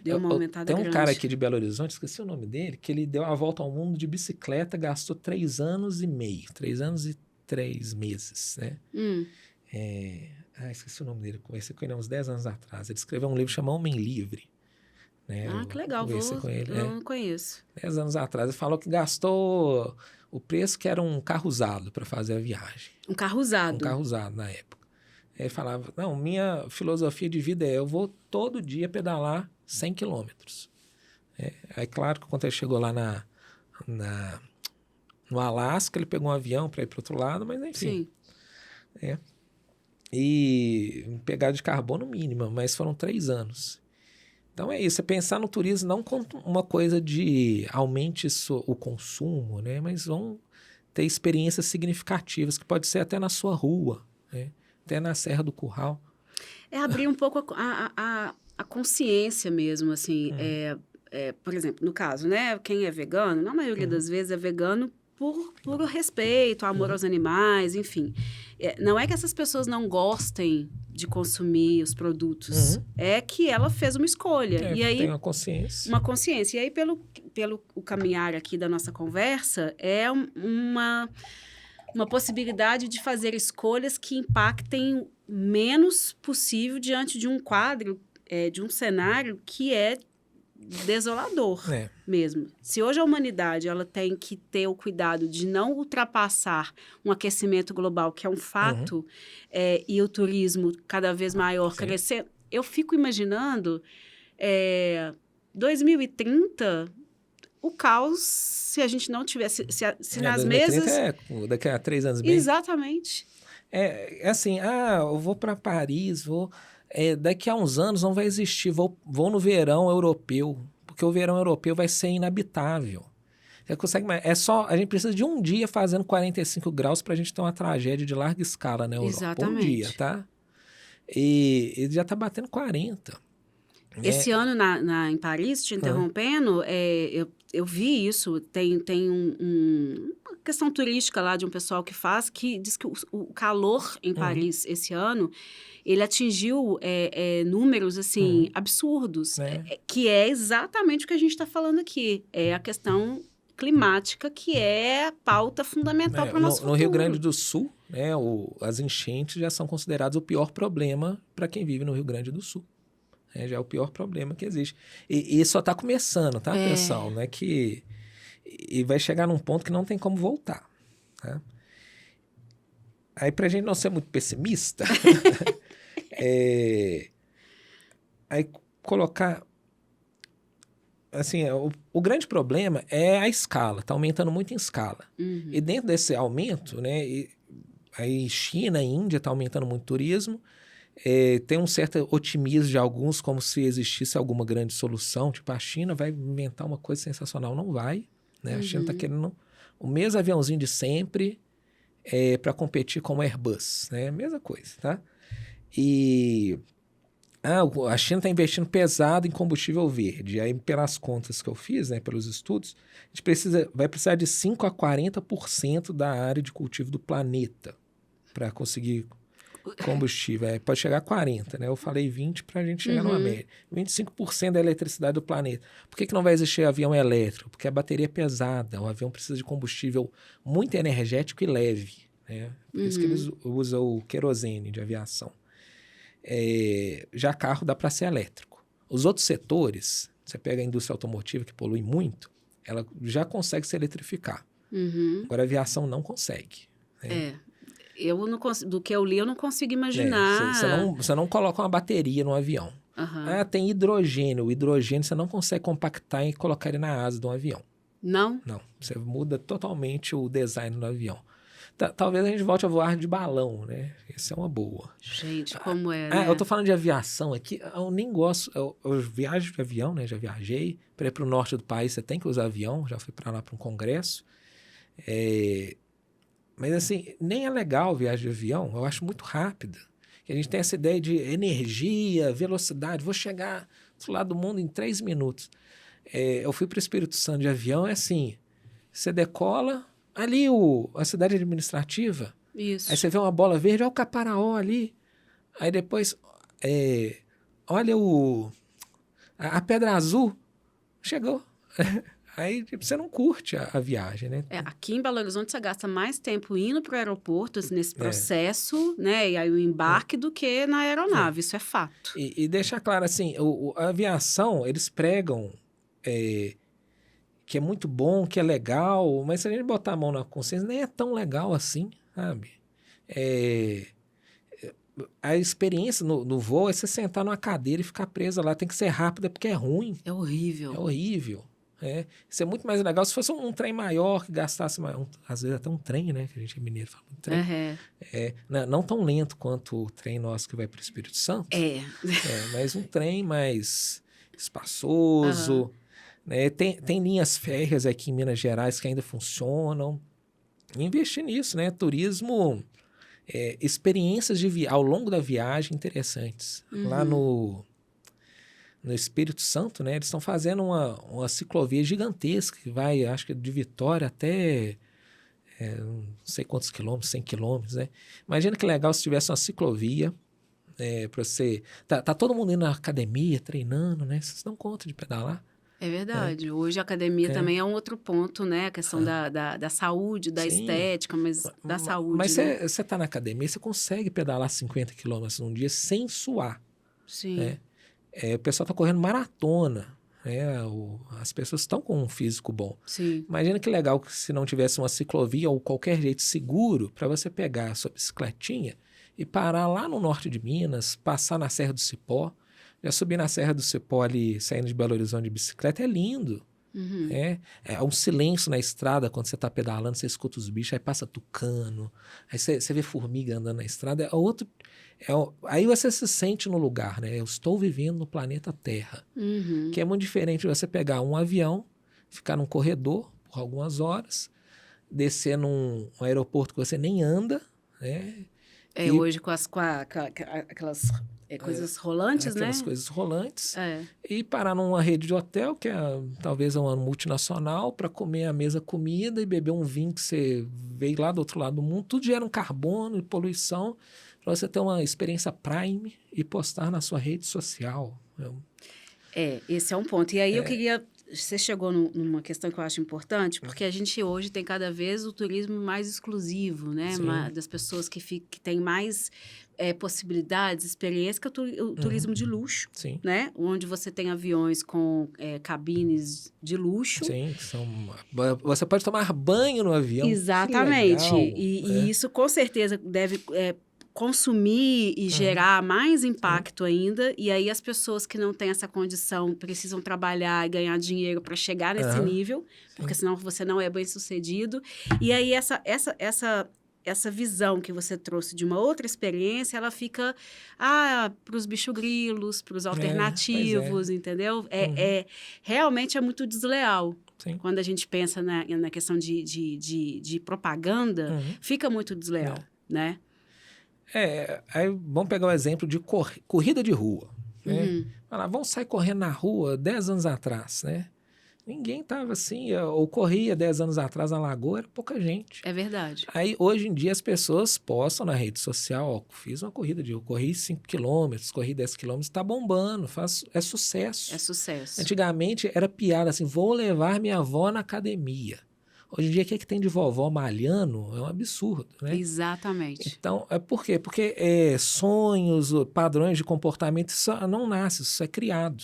Deu uma aumentada grande. Tem um cara aqui de Belo Horizonte, esqueci o nome dele, que ele deu a volta ao mundo de bicicleta, gastou 3 anos e meio, 3 anos e 3 meses, né? Esqueci o nome dele, conversei com ele há uns 10 anos atrás. Ele escreveu um livro chamado Homem Livre. Né? Que legal, com ele, eu não conheço. 10 anos atrás, ele falou que gastou o preço que era um carro usado para fazer a viagem. Um carro usado? Um carro usado na época. Ele falava, não, minha filosofia de vida eu vou todo dia pedalar 100 quilômetros. Aí, claro que quando ele chegou lá no Alasca, ele pegou um avião para ir para o outro lado, mas enfim. Sim. E pegada de carbono mínima, mas foram 3 anos. Então é isso, é pensar no turismo não como uma coisa de aumente o consumo, né? Mas vão ter experiências significativas, que pode ser até na sua rua, né? Até na Serra do Curral. Abrir um pouco a consciência mesmo, assim. Por exemplo, no caso, né? Quem é vegano, na maioria das vezes é vegano por respeito, amor aos animais, enfim. Não é que essas pessoas não gostem de consumir os produtos. É que ela fez uma escolha. E aí, tem uma consciência. Uma consciência. E aí, pelo o caminhar aqui da nossa conversa, é uma possibilidade de fazer escolhas que impactem menos possível diante de um quadro, de um cenário que é desolador mesmo. Se hoje a humanidade ela tem que ter o cuidado de não ultrapassar um aquecimento global, que é um fato, e o turismo cada vez maior crescendo, eu fico imaginando 2030 o caos se a gente não tivesse... Se nas 2030 mesas... daqui a 3 anos bem. Exatamente. É assim, eu vou para Paris, daqui a uns anos não vai existir, vou no verão europeu, porque o verão europeu vai ser inabitável. Você consegue, a gente precisa de um dia fazendo 45 graus para a gente ter uma tragédia de larga escala na Europa. Exatamente. Um dia, tá? E já tá batendo 40. Esse ano em Paris, te interrompendo, eu vi isso, tem uma questão turística lá de um pessoal que diz que o calor em Paris esse ano, ele atingiu números, assim, absurdos, que é exatamente o que a gente está falando aqui, é a questão climática, que é a pauta fundamental para o nosso futuro. No Rio Grande do Sul, as enchentes já são consideradas o pior problema para quem vive no Rio Grande do Sul. Já é o pior problema que existe. E só está começando, tá, pessoal? Né? E vai chegar num ponto que não tem como voltar. Tá? Aí, para a gente não ser muito pessimista, aí colocar... Assim, o grande problema é a escala, está aumentando muito em escala. E dentro desse aumento, né, aí China e Índia está aumentando muito o turismo, tem um certo otimismo de alguns, como se existisse alguma grande solução, tipo a China vai inventar uma coisa sensacional. Não vai, né? A China está querendo o mesmo aviãozinho de sempre para competir com o Airbus, né? Mesma coisa, tá? E a China está investindo pesado em combustível verde. Aí, pelas contas que eu fiz, né, pelos estudos, a gente vai precisar de 5 a 40% da área de cultivo do planeta para conseguir combustível. Pode chegar a 40%, né? Eu falei 20% para a gente chegar numa média. 25% da eletricidade do planeta. Por que não vai existir avião elétrico? Porque a bateria é pesada. O avião precisa de combustível muito energético e leve, né? Por isso que eles usam o querosene de aviação. Já carro dá para ser elétrico. Os outros setores, você pega a indústria automotiva que polui muito, ela já consegue se eletrificar. Agora a aviação não consegue. Né? Eu não do que eu li, eu não consigo imaginar. Você não coloca uma bateria no avião. Tem hidrogênio. O hidrogênio você não consegue compactar e colocar ele na asa de um avião. Não? Não. Você muda totalmente o design do avião. Talvez a gente volte a voar de balão, né? Essa é uma boa. Gente, como né? Eu tô falando de aviação aqui. Eu nem gosto. Eu viajo de avião, né? Já viajei. Para ir para o norte do país, você tem que usar avião. Já fui para lá para um congresso. Mas, assim, nem é legal viagem de avião. Eu acho muito rápida. A gente tem essa ideia de energia, velocidade. Vou chegar do outro lado do mundo em 3 minutos. Eu fui para o Espírito Santo de avião. É assim, você decola... Ali a cidade administrativa. Isso. Aí você vê uma bola verde, olha o Caparaó ali. Aí depois, olha a Pedra Azul. Chegou. Aí tipo, você não curte a viagem, né? Aqui em Belo Horizonte você gasta mais tempo indo para o aeroporto, assim, nesse processo, né? E aí o embarque do que na aeronave, isso é fato. E deixar claro, assim, a aviação, eles pregam... que é muito bom, que é legal, mas se a gente botar a mão na consciência, nem é tão legal assim, sabe? A experiência no voo é você sentar numa cadeira e ficar presa lá, tem que ser rápida porque é ruim. É horrível. É horrível. Isso é muito mais legal se fosse um trem maior, que gastasse mais, às vezes até um trem, né? Que a gente é mineiro, fala muito trem. Não tão lento quanto o trem nosso que vai para o Espírito Santo. Mas um trem mais espaçoso. Né? Tem linhas férreas aqui em Minas Gerais que ainda funcionam. Investir nisso, né? Turismo, experiências ao longo da viagem interessantes. Lá no Espírito Santo, né? Eles estão fazendo uma ciclovia gigantesca que vai, acho que de Vitória até não sei quantos quilômetros, 100 quilômetros, né? Imagina que legal se tivesse uma ciclovia para você... Tá todo mundo indo na academia, treinando, né? Vocês dão conta de pedalar? É verdade. Hoje a academia também é um outro ponto, né? A questão da saúde, da estética, mas da saúde. Mas né? você tá na academia, você consegue pedalar 50 quilômetros num dia sem suar. Sim. Né? O pessoal tá correndo maratona. As pessoas estão com um físico bom. Sim. Imagina que legal que se não tivesse uma ciclovia ou qualquer jeito seguro para você pegar a sua bicicletinha e parar lá no norte de Minas, passar na Serra do Cipó. Já subi na Serra do Cipó ali, saindo de Belo Horizonte de bicicleta, é lindo. É um silêncio na estrada quando você está pedalando, você escuta os bichos, aí passa tucano, aí você vê formiga andando na estrada. Aí você se sente no lugar, né? Eu estou vivendo no planeta Terra, que é muito diferente de você pegar um avião, ficar num corredor por algumas horas, descer num aeroporto que você nem anda, né? Hoje com aquelas coisas rolantes, né? Aquelas coisas rolantes. E parar numa rede de hotel, que talvez é uma multinacional, para comer a mesma comida e beber um vinho que você veio lá do outro lado do mundo. Tudo gera um carbono e poluição para você ter uma experiência prime e postar na sua rede social. Esse é um ponto. E aí eu queria... Você chegou numa questão que eu acho importante, porque a gente hoje tem cada vez o turismo mais exclusivo, né? Das pessoas que têm mais possibilidades, experiência, que é o turismo de luxo, né? Onde você tem aviões com cabines de luxo. Sim, você pode tomar banho no avião. Exatamente. E isso, com certeza, deve... consumir e gerar mais impacto ainda, e aí as pessoas que não têm essa condição precisam trabalhar e ganhar dinheiro para chegar nesse nível, porque senão você não é bem-sucedido. E aí essa visão que você trouxe de uma outra experiência, ela fica para os bicho-grilos, para os alternativos, entendeu? Realmente é muito desleal. Sim. Quando a gente pensa na questão de propaganda, fica muito desleal, né? Aí vamos pegar o exemplo de corrida de rua. Né? Vamos sair correndo na rua 10 anos atrás, né? Ninguém estava assim, ou corria 10 anos atrás na Lagoa, era pouca gente. É verdade. Aí, hoje em dia, as pessoas postam na rede social, fiz uma corrida de rua, corri 5 quilômetros, corri 10 quilômetros, tá bombando, é sucesso. É sucesso. Antigamente, era piada assim, vou levar minha avó na academia. Hoje em dia, o que tem de vovó malhando é um absurdo, né? Exatamente. Então, por quê? Porque sonhos, padrões de comportamento, isso não nasce, isso é criado,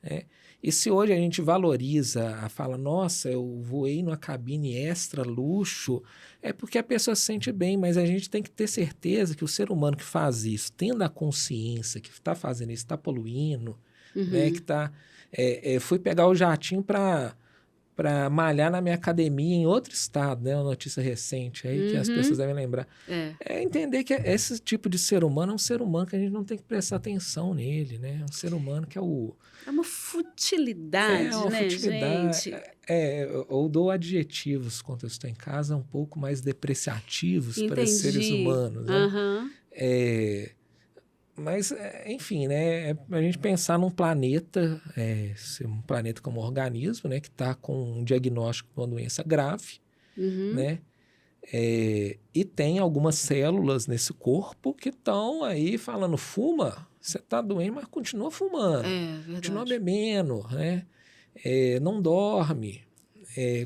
né? E se hoje a gente valoriza, fala, nossa, eu voei numa cabine extra, luxo, é porque a pessoa se sente bem, mas a gente tem que ter certeza que o ser humano que faz isso, tendo a consciência que está fazendo isso, está poluindo, né? Que fui pegar o jatinho para malhar na minha academia em outro estado, né? Uma notícia recente aí que as pessoas devem lembrar. É entender que esse tipo de ser humano é um ser humano que a gente não tem que prestar atenção nele, né? É um ser humano que é o... É uma futilidade, gente? Ou dou adjetivos quando eu estou em casa um pouco mais depreciativos para seres humanos, né? Mas, enfim, né? A gente pensar num planeta, um planeta como organismo, né? Que está com um diagnóstico de uma doença grave, né? E tem algumas células nesse corpo que estão aí falando, fuma, você está doente, mas continua fumando. Continua bebendo, né? Não dorme,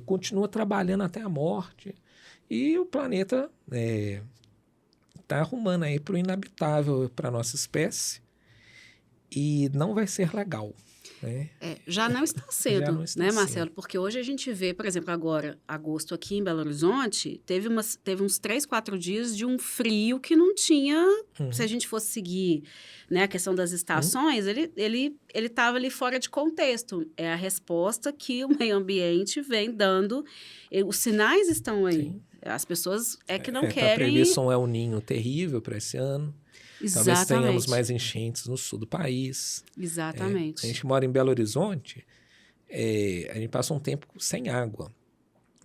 continua trabalhando até a morte. E o planeta... está arrumando aí para o inabitável para a nossa espécie e não vai ser legal. Né? Já não está sendo, né, Marcelo? Porque hoje a gente vê, por exemplo, agora, agosto aqui em Belo Horizonte, teve uns 3, 4 dias de um frio que não tinha... Se a gente fosse seguir, né, a questão das estações, ele estava ali fora de contexto. É a resposta que o meio ambiente vem dando. Os sinais estão aí. Sim. As pessoas que não querem... Está previsto um El Niño terrível para esse ano. Exatamente. Talvez tenhamos mais enchentes no sul do país. Exatamente. A gente mora em Belo Horizonte, a gente passa um tempo sem água.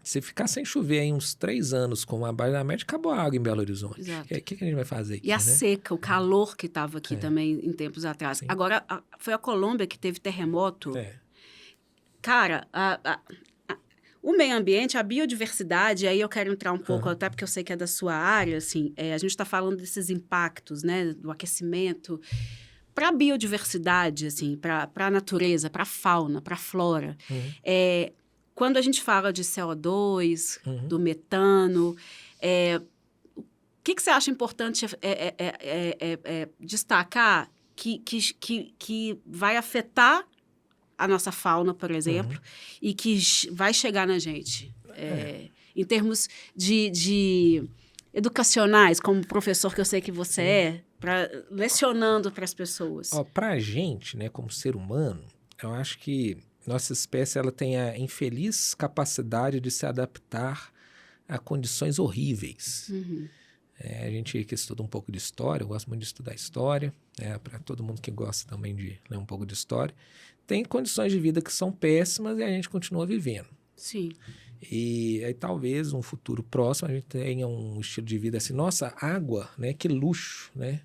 Se ficar sem chover aí uns 3 anos com uma baixa da média, acabou a água em Belo Horizonte. O que a gente vai fazer aqui, E a seca, o calor que estava aqui também em tempos atrás. Sim. Agora, foi a Colômbia que teve terremoto. Cara, o meio ambiente, a biodiversidade, aí eu quero entrar um pouco, até porque eu sei que é da sua área, assim, a gente está falando desses impactos, né, do aquecimento, para a biodiversidade, assim, para a natureza, para a fauna, para a flora. Quando a gente fala de CO2, do metano, o que você acha importante destacar que vai afetar a nossa fauna, por exemplo, e que vai chegar na gente. Em termos de educacionais, como professor que eu sei que você lecionando para as pessoas. Para a gente, né, como ser humano, eu acho que nossa espécie ela tem a infeliz capacidade de se adaptar a condições horríveis. A gente que estuda um pouco de história, eu gosto muito de estudar história, para todo mundo que gosta também de ler um pouco de história, tem condições de vida que são péssimas e a gente continua vivendo. Sim. E aí talvez no futuro próximo a gente tenha um estilo de vida assim, nossa, água, né? Que luxo, né?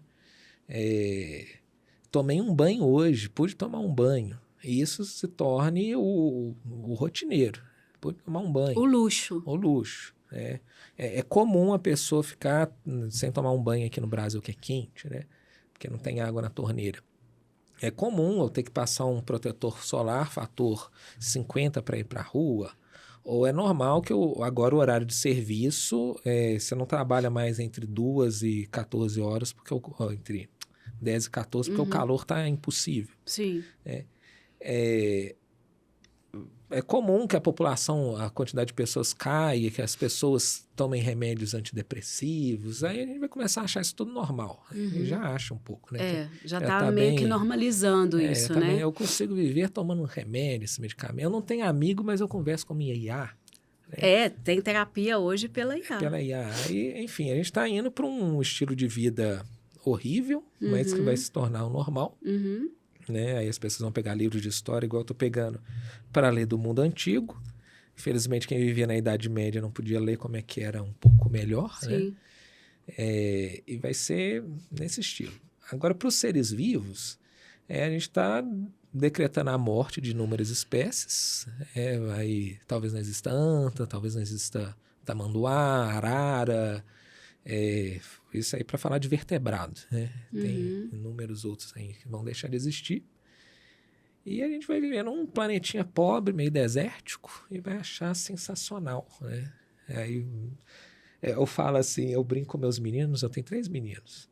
Tomei um banho hoje, pude tomar um banho. E isso se torne o rotineiro, pude tomar um banho. O luxo. O luxo. É comum a pessoa ficar sem tomar um banho aqui no Brasil, que é quente, né? Porque não tem água na torneira. É comum eu ter que passar um protetor solar fator 50 para ir para a rua. Ou é normal que agora o horário de serviço, você não trabalha mais entre 2 e 14 horas, porque entre 10 e 14, porque o calor está impossível. Sim. É comum que a população, a quantidade de pessoas caia, que as pessoas tomem remédios antidepressivos. Aí a gente vai começar a achar isso tudo normal. Já acha um pouco, né? Já está meio que normalizando isso, né? Eu consigo viver tomando remédio, esse medicamento. Eu não tenho amigo, mas eu converso com minha IA. Né? Tem terapia hoje pela IA. Pela IA. E, enfim, a gente está indo para um estilo de vida horrível, mas que vai se tornar o normal. Né? Aí as pessoas vão pegar livros de história, igual eu estou pegando, para ler do mundo antigo. Infelizmente, quem vivia na Idade Média não podia ler como é que era um pouco melhor. Sim. Né? E vai ser nesse estilo. Agora, para os seres vivos, a gente está decretando a morte de inúmeras espécies. Talvez não exista anta, talvez não exista tamanduá, arara. Isso aí para falar de vertebrado, né? Tem inúmeros outros aí que vão deixar de existir. E a gente vai viver num planetinha pobre, meio desértico, e vai achar sensacional, né? Aí eu falo assim, eu brinco com meus meninos, eu tenho 3 meninos.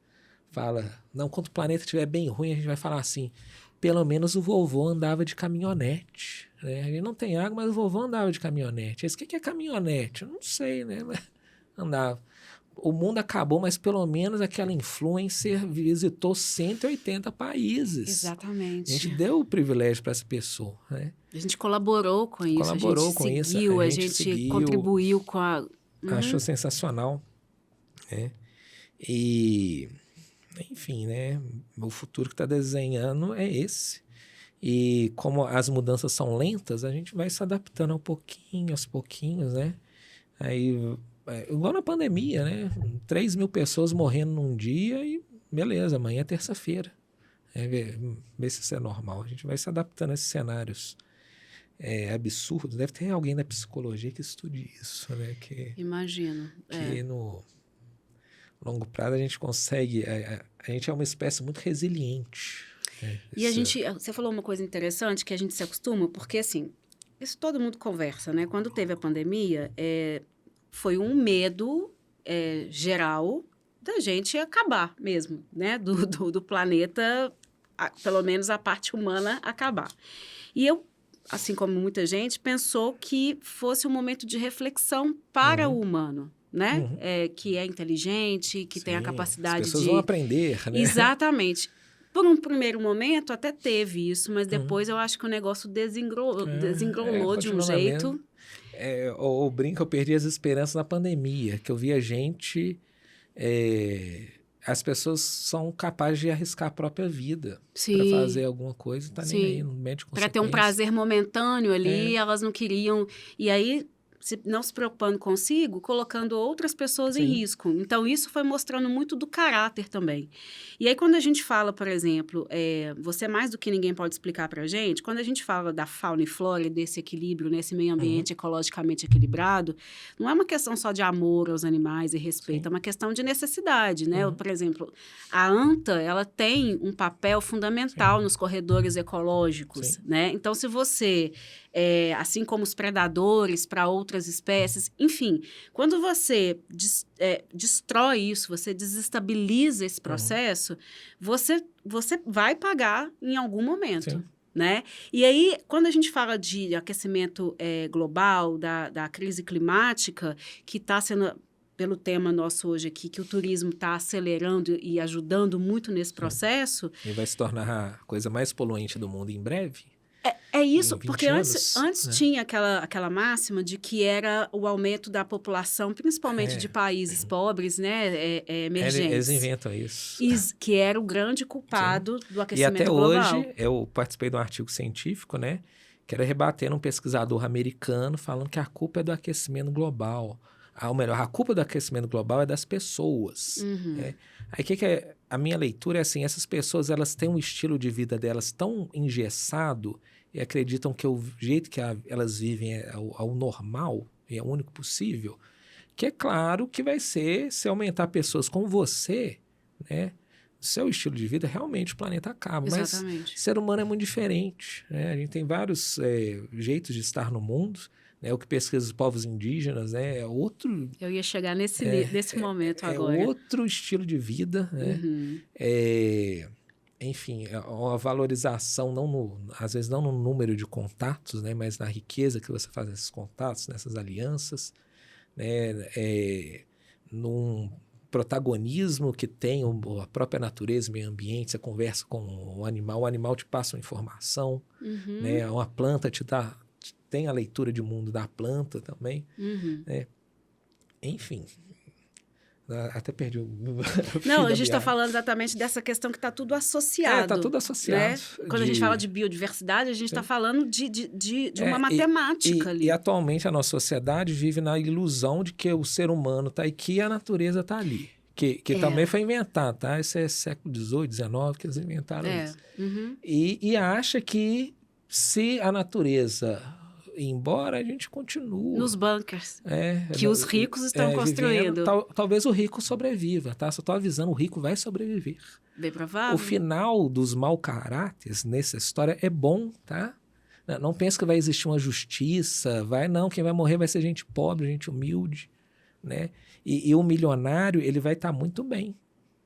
Fala, não, quando o planeta estiver bem ruim, a gente vai falar assim, pelo menos o vovô andava de caminhonete. Né? A gente não tem água, mas o vovô andava de caminhonete. O que é caminhonete? Eu não sei, né? Mas andava. O mundo acabou, mas pelo menos aquela influencer visitou 180 países. Exatamente. A gente deu o privilégio para essa pessoa, né? A gente colaborou com isso, a gente seguiu, contribuiu com a... Achou sensacional. Né? E, enfim, né? O futuro que está desenhando é esse. E como as mudanças são lentas, a gente vai se adaptando aos pouquinhos, né? Aí... igual na pandemia, né? 3 mil pessoas morrendo num dia e beleza, amanhã é terça-feira. Ver se isso é normal. A gente vai se adaptando a esses cenários absurdos. Deve ter alguém da psicologia que estude isso, né? Imagino. Que no longo prazo a gente consegue... A gente é uma espécie muito resiliente. Né? Você falou uma coisa interessante que a gente se acostuma, porque assim, isso todo mundo conversa, né? Quando teve a pandemia... foi um medo geral da gente acabar mesmo, né? Do planeta, pelo menos a parte humana, acabar. E eu, assim como muita gente, pensou que fosse um momento de reflexão para o humano, né? Que é inteligente, que tem a capacidade de... As pessoas vão aprender, né? Exatamente. Por um primeiro momento, até teve isso, mas depois eu acho que o negócio desengrolou de um jeito... Eu brinco, eu perdi as esperanças na pandemia, que eu via gente... as pessoas são capazes de arriscar a própria vida para fazer alguma coisa, tá nem aí, no meio de consequência. Para ter um prazer momentâneo ali, elas não queriam... E aí, não se preocupando consigo, colocando outras pessoas em risco. Então, isso foi mostrando muito do caráter também. E aí, quando a gente fala, por exemplo, você mais do que ninguém pode explicar para a gente, quando a gente fala da fauna e flora, desse equilíbrio, nesse meio ambiente ecologicamente equilibrado, não é uma questão só de amor aos animais e respeito, é uma questão de necessidade, né? Por exemplo, a anta, ela tem um papel fundamental nos corredores ecológicos, né? Então, se você... assim como os predadores para outras espécies, enfim, quando você destrói isso, você desestabiliza esse processo, você vai pagar em algum momento, né? E aí, quando a gente fala de aquecimento global, da crise climática, que está sendo... pelo tema nosso hoje aqui, que o turismo está acelerando e ajudando muito nesse processo... E vai se tornar a coisa mais poluente do mundo em breve? É isso, em 20 porque anos, antes né? tinha aquela máxima de que era o aumento da população, principalmente de países pobres, né, Eles emergentes, inventam isso. que era o grande Sim. culpado do E até aquecimento global. hoje, eu participei de um artigo científico, né? Que era rebatendo um pesquisador americano falando que a culpa é do aquecimento global. Ou melhor, a culpa do aquecimento global é das pessoas. Uhum. Né? Aí que é, a minha leitura é assim, essas pessoas elas têm um estilo de vida delas tão engessado e acreditam que o jeito que elas vivem é o normal, é o único possível, que é claro que vai ser se aumentar pessoas como você, né? Seu estilo de vida, realmente o planeta acaba. Mas Exatamente. o ser humano é muito diferente. Né? A gente tem vários jeitos de estar no mundo. Né? O que pesquisa os povos indígenas é outro, Eu ia chegar nesse momento é agora. outro estilo de vida. Né? Uhum. Enfim, é uma valorização, às vezes não no número de contatos, né? Mas na riqueza que você faz nesses contatos, nessas alianças. Né? Num protagonismo que tem a própria natureza, o meio ambiente, você conversa com o animal te passa uma informação, Uhum. né? Uma planta tem a leitura de mundo da planta também, Uhum. né? Enfim, até perdi o Não, a gente está falando exatamente dessa questão que está tudo associado. Está tudo associado. Né? Quando a gente fala de biodiversidade, a gente está falando de uma matemática ali. E atualmente a nossa sociedade vive na ilusão de que o ser humano está aqui e a natureza está ali. Que também foi inventado, tá? Isso é século XVIII, XIX que eles inventaram isso. Uhum. E acha que se a natureza ir embora, a gente continua. Nos bunkers que os ricos estão construindo. Talvez o rico sobreviva, tá? Só estou avisando, o rico vai sobreviver. Bem provável. O final dos mau caráteres nessa história é bom, tá? Não pense que vai existir uma justiça, não, quem vai morrer vai ser gente pobre, gente humilde, né? E o milionário, ele vai estar muito bem.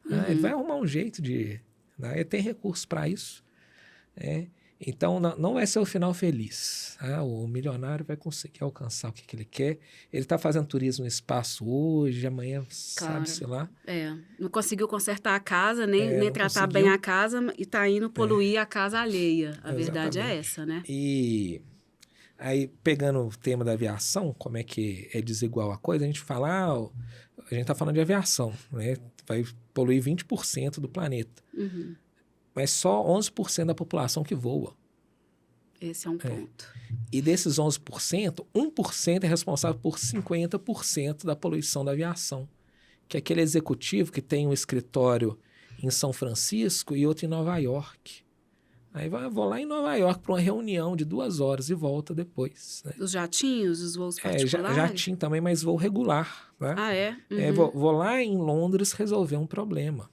Né? Ele vai arrumar um jeito de... Né? Ele tem recursos para isso. Né? Então, não vai ser o final feliz. Tá? O milionário vai conseguir alcançar o que ele quer. Ele está fazendo turismo no espaço hoje, amanhã, sabe-se lá. Não conseguiu consertar a casa, nem tratar bem a casa e está indo poluir a casa alheia. A verdade é essa, né? E aí, pegando o tema da aviação, como é que é desigual a coisa, a gente fala, a gente está falando de aviação, né? Vai poluir 20% do planeta. Uhum. Mas só 11% da população que voa. Esse é um ponto. E desses 11%, 1% é responsável por 50% da poluição da aviação. Que é aquele executivo que tem um escritório em São Francisco e outro em Nova York. Aí vou lá em Nova York para uma reunião de 2 horas e volta depois. Né? Os jatinhos, os voos particulares? Jatinho também, mas voo regular. Né? Ah, é? Uhum. Vou lá em Londres resolver um problema.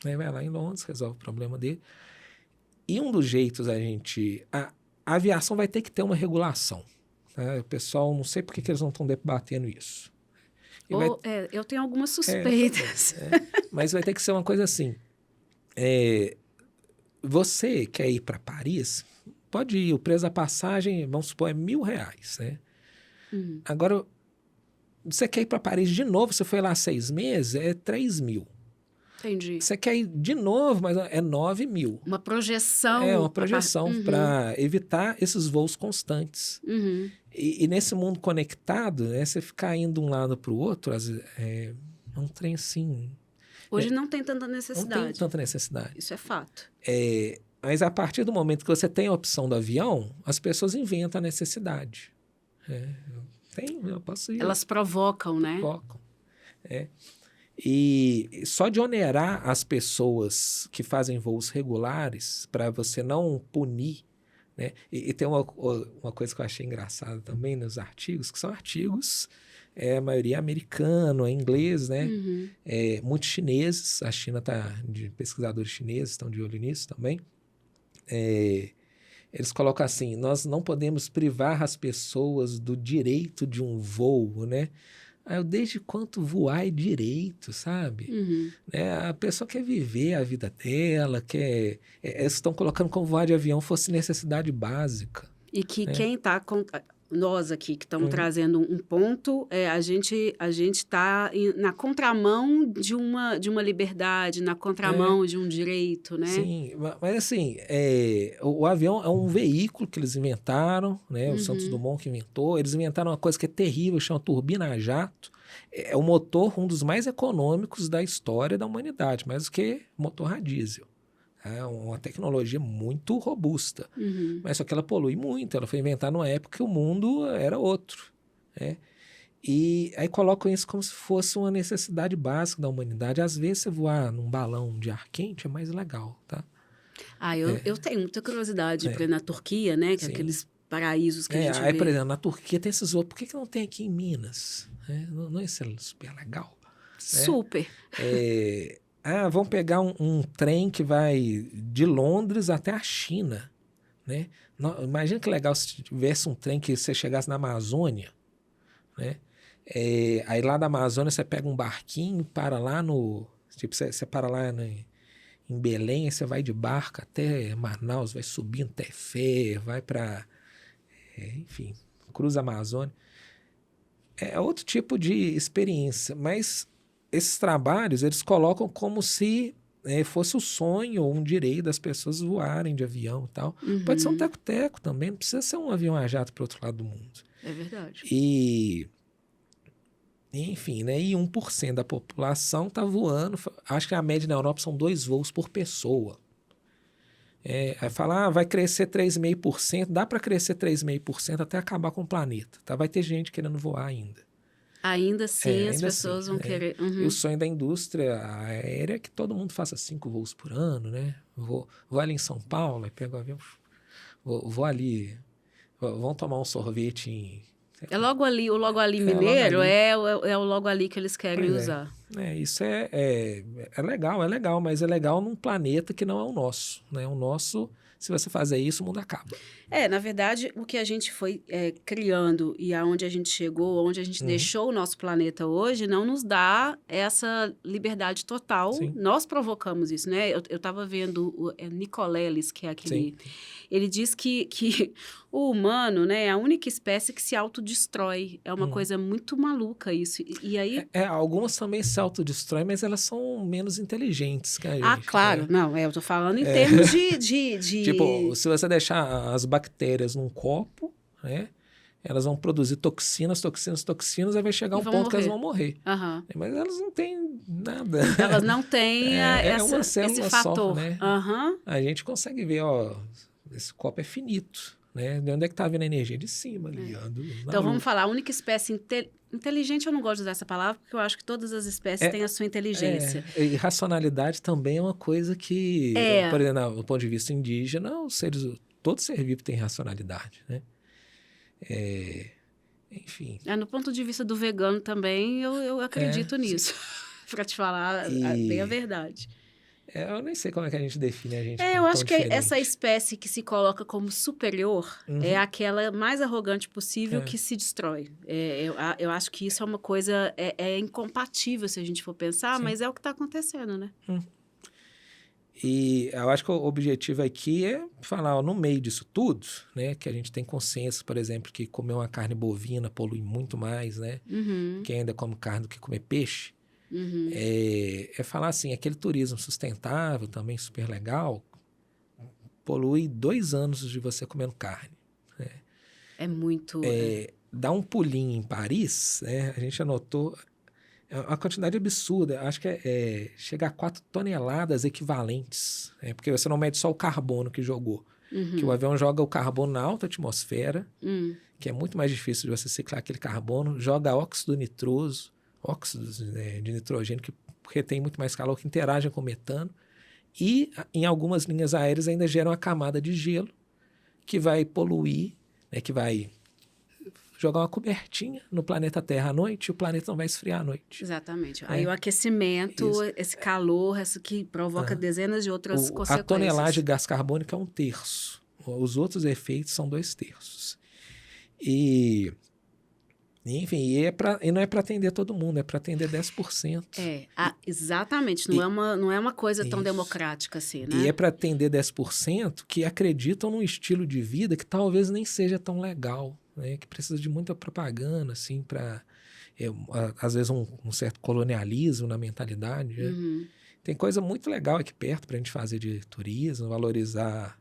Aí vai lá em Londres, resolve o problema dele. E um dos jeitos a aviação vai ter que ter uma regulação. Né? O pessoal, não sei por que eles não estão debatendo isso. Eu tenho algumas suspeitas. Mas vai ter que ser uma coisa assim. Você quer ir para Paris? Pode ir. O preço da passagem, vamos supor, é R$1.000. Né? Uhum. Agora, você quer ir para Paris de novo? Você foi lá 6 meses? É 3.000. Entendi. Você quer ir de novo, mas é 9.000. Uma projeção. Uma projeção para evitar esses voos constantes. Uhum. E nesse mundo conectado, né, você ficar indo de um lado para o outro, é um trem assim... Hoje não tem tanta necessidade. Não tem tanta necessidade. Isso é fato. Mas a partir do momento que você tem a opção do avião, as pessoas inventam a necessidade. Eu posso ir. Elas provocam, né? Provocam. E só de onerar as pessoas que fazem voos regulares para você não punir, né? E tem uma coisa que eu achei engraçada também nos artigos, que são artigos, a maioria americano, inglês, né? Uhum. Muitos chineses, a China de pesquisadores chineses estão de olho nisso também. Eles colocam assim, nós não podemos privar as pessoas do direito de um voo, né? Desde quanto voar é direito, sabe? Uhum. A pessoa quer viver a vida dela, eles estão colocando como voar de avião fosse necessidade básica. E que quem está nós aqui que estamos trazendo um ponto, a gente está na contramão de uma liberdade, na contramão de um direito, né? Sim, mas assim, o avião é um veículo que eles inventaram, né? O Santos Dumont que inventou. Eles inventaram uma coisa que é terrível, chama turbina a jato. É o motor, um dos mais econômicos da história da humanidade, mais do que motor a diesel. É uma tecnologia muito robusta, mas só que ela polui muito. Ela foi inventada numa época que o mundo era outro, né? E aí colocam isso como se fosse uma necessidade básica da humanidade. Às vezes você voar num balão de ar quente é mais legal, tá? Eu tenho muita curiosidade para ir na Turquia, né? Que é aqueles paraísos que a gente aí, vê. por exemplo, na Turquia tem esses outros. Por que não tem aqui em Minas? Não é super legal? Super. Vamos pegar um trem que vai de Londres até a China, né? Imagina que legal se tivesse um trem que você chegasse na Amazônia, né? Aí lá da Amazônia você pega um barquinho, para lá no... Tipo, você para lá em Belém, aí você vai de barco até Manaus, vai subindo até Fé, vai para... enfim, cruza a Amazônia. É outro tipo de experiência, mas esses trabalhos eles colocam como se fosse o sonho ou um direito das pessoas voarem de avião e tal. Pode ser um teco-teco também, não precisa ser um avião a jato para o outro lado do mundo. É verdade. Enfim, né? E 1% da população está voando. Acho que a média na Europa são 2 voos por pessoa. Aí fala, vai crescer 3,5%, dá para crescer 3,5% até acabar com o planeta. Tá? Vai ter gente querendo voar ainda. Ainda assim, as ainda pessoas assim, vão querer... E o sonho da indústria aérea é que todo mundo faça 5 voos por ano, né? Vou ali em São Paulo, aí pego o avião, vou ali, vão tomar um sorvete em... É logo ali, o logo ali mineiro é o logo ali que eles querem usar. Isso é legal, mas é legal num planeta que não é o nosso, né? O nosso, se você fazer isso, o mundo acaba. Na verdade, o que a gente foi criando e aonde a gente chegou, onde a gente deixou o nosso planeta hoje, não nos dá essa liberdade total. Sim. Nós provocamos isso, né? Eu estava vendo o Nicoleles, que é aquele... Sim. Ele diz que o humano, né, é a única espécie que se autodestrói. É uma coisa muito maluca isso. E aí... Algumas também se autodestroem, mas elas são menos inteligentes que a gente. Claro. Não, eu tô falando em termos de... Tipo, se você deixar as bactérias num copo, né, elas vão produzir toxinas, aí vai chegar um ponto que elas vão morrer. Mas elas não têm nada. Elas não têm uma célula esse fator. Só, né? A gente consegue ver, esse copo é finito, né? De onde é que tá vindo a energia? De cima ali. Então, vamos falar, a única espécie inteligente, eu não gosto de usar essa palavra, porque eu acho que todas as espécies têm a sua inteligência. E racionalidade também é uma coisa que, por exemplo, do ponto de vista indígena, todo ser vivo tem racionalidade, né? Enfim. No ponto de vista do vegano também, eu acredito nisso, para te falar bem a verdade. Eu nem sei como é que a gente define a gente. Eu acho que essa espécie que se coloca como superior é aquela mais arrogante possível que se destrói. Eu acho que isso é uma coisa incompatível se a gente for pensar, mas é o que está acontecendo, né? E eu acho que o objetivo aqui é falar, no meio disso tudo, né, que a gente tem consciência, por exemplo, que comer uma carne bovina polui muito mais, né, que ainda come carne do que comer peixe. Falar assim, aquele turismo sustentável também super legal polui 2 anos de você comendo carne. Né? É muito... Dá um pulinho em Paris, né? A gente anotou uma quantidade absurda, acho que chega a 4 toneladas equivalentes, porque você não mede só o carbono que jogou, que o avião joga o carbono na alta atmosfera, que é muito mais difícil de você ciclar aquele carbono, joga óxido nitroso, óxidos de nitrogênio que retém muito mais calor, que interagem com o metano, e em algumas linhas aéreas ainda geram uma camada de gelo que vai poluir, né, que vai jogar uma cobertinha no planeta Terra à noite e o planeta não vai esfriar à noite. Exatamente. Aí o aquecimento, esse calor, isso que provoca dezenas de outras consequências. A tonelagem de gás carbônico é 1/3. Os outros efeitos são 2/3. Enfim, e não é para atender todo mundo, é para atender 10%. Exatamente. Não é uma coisa tão democrática assim, né? E é para atender 10% que acreditam num estilo de vida que talvez nem seja tão legal. né, que precisa de muita propaganda, assim, para às vezes um certo colonialismo na mentalidade, né? Uhum. Tem coisa muito legal aqui perto para a gente fazer de turismo, valorizar.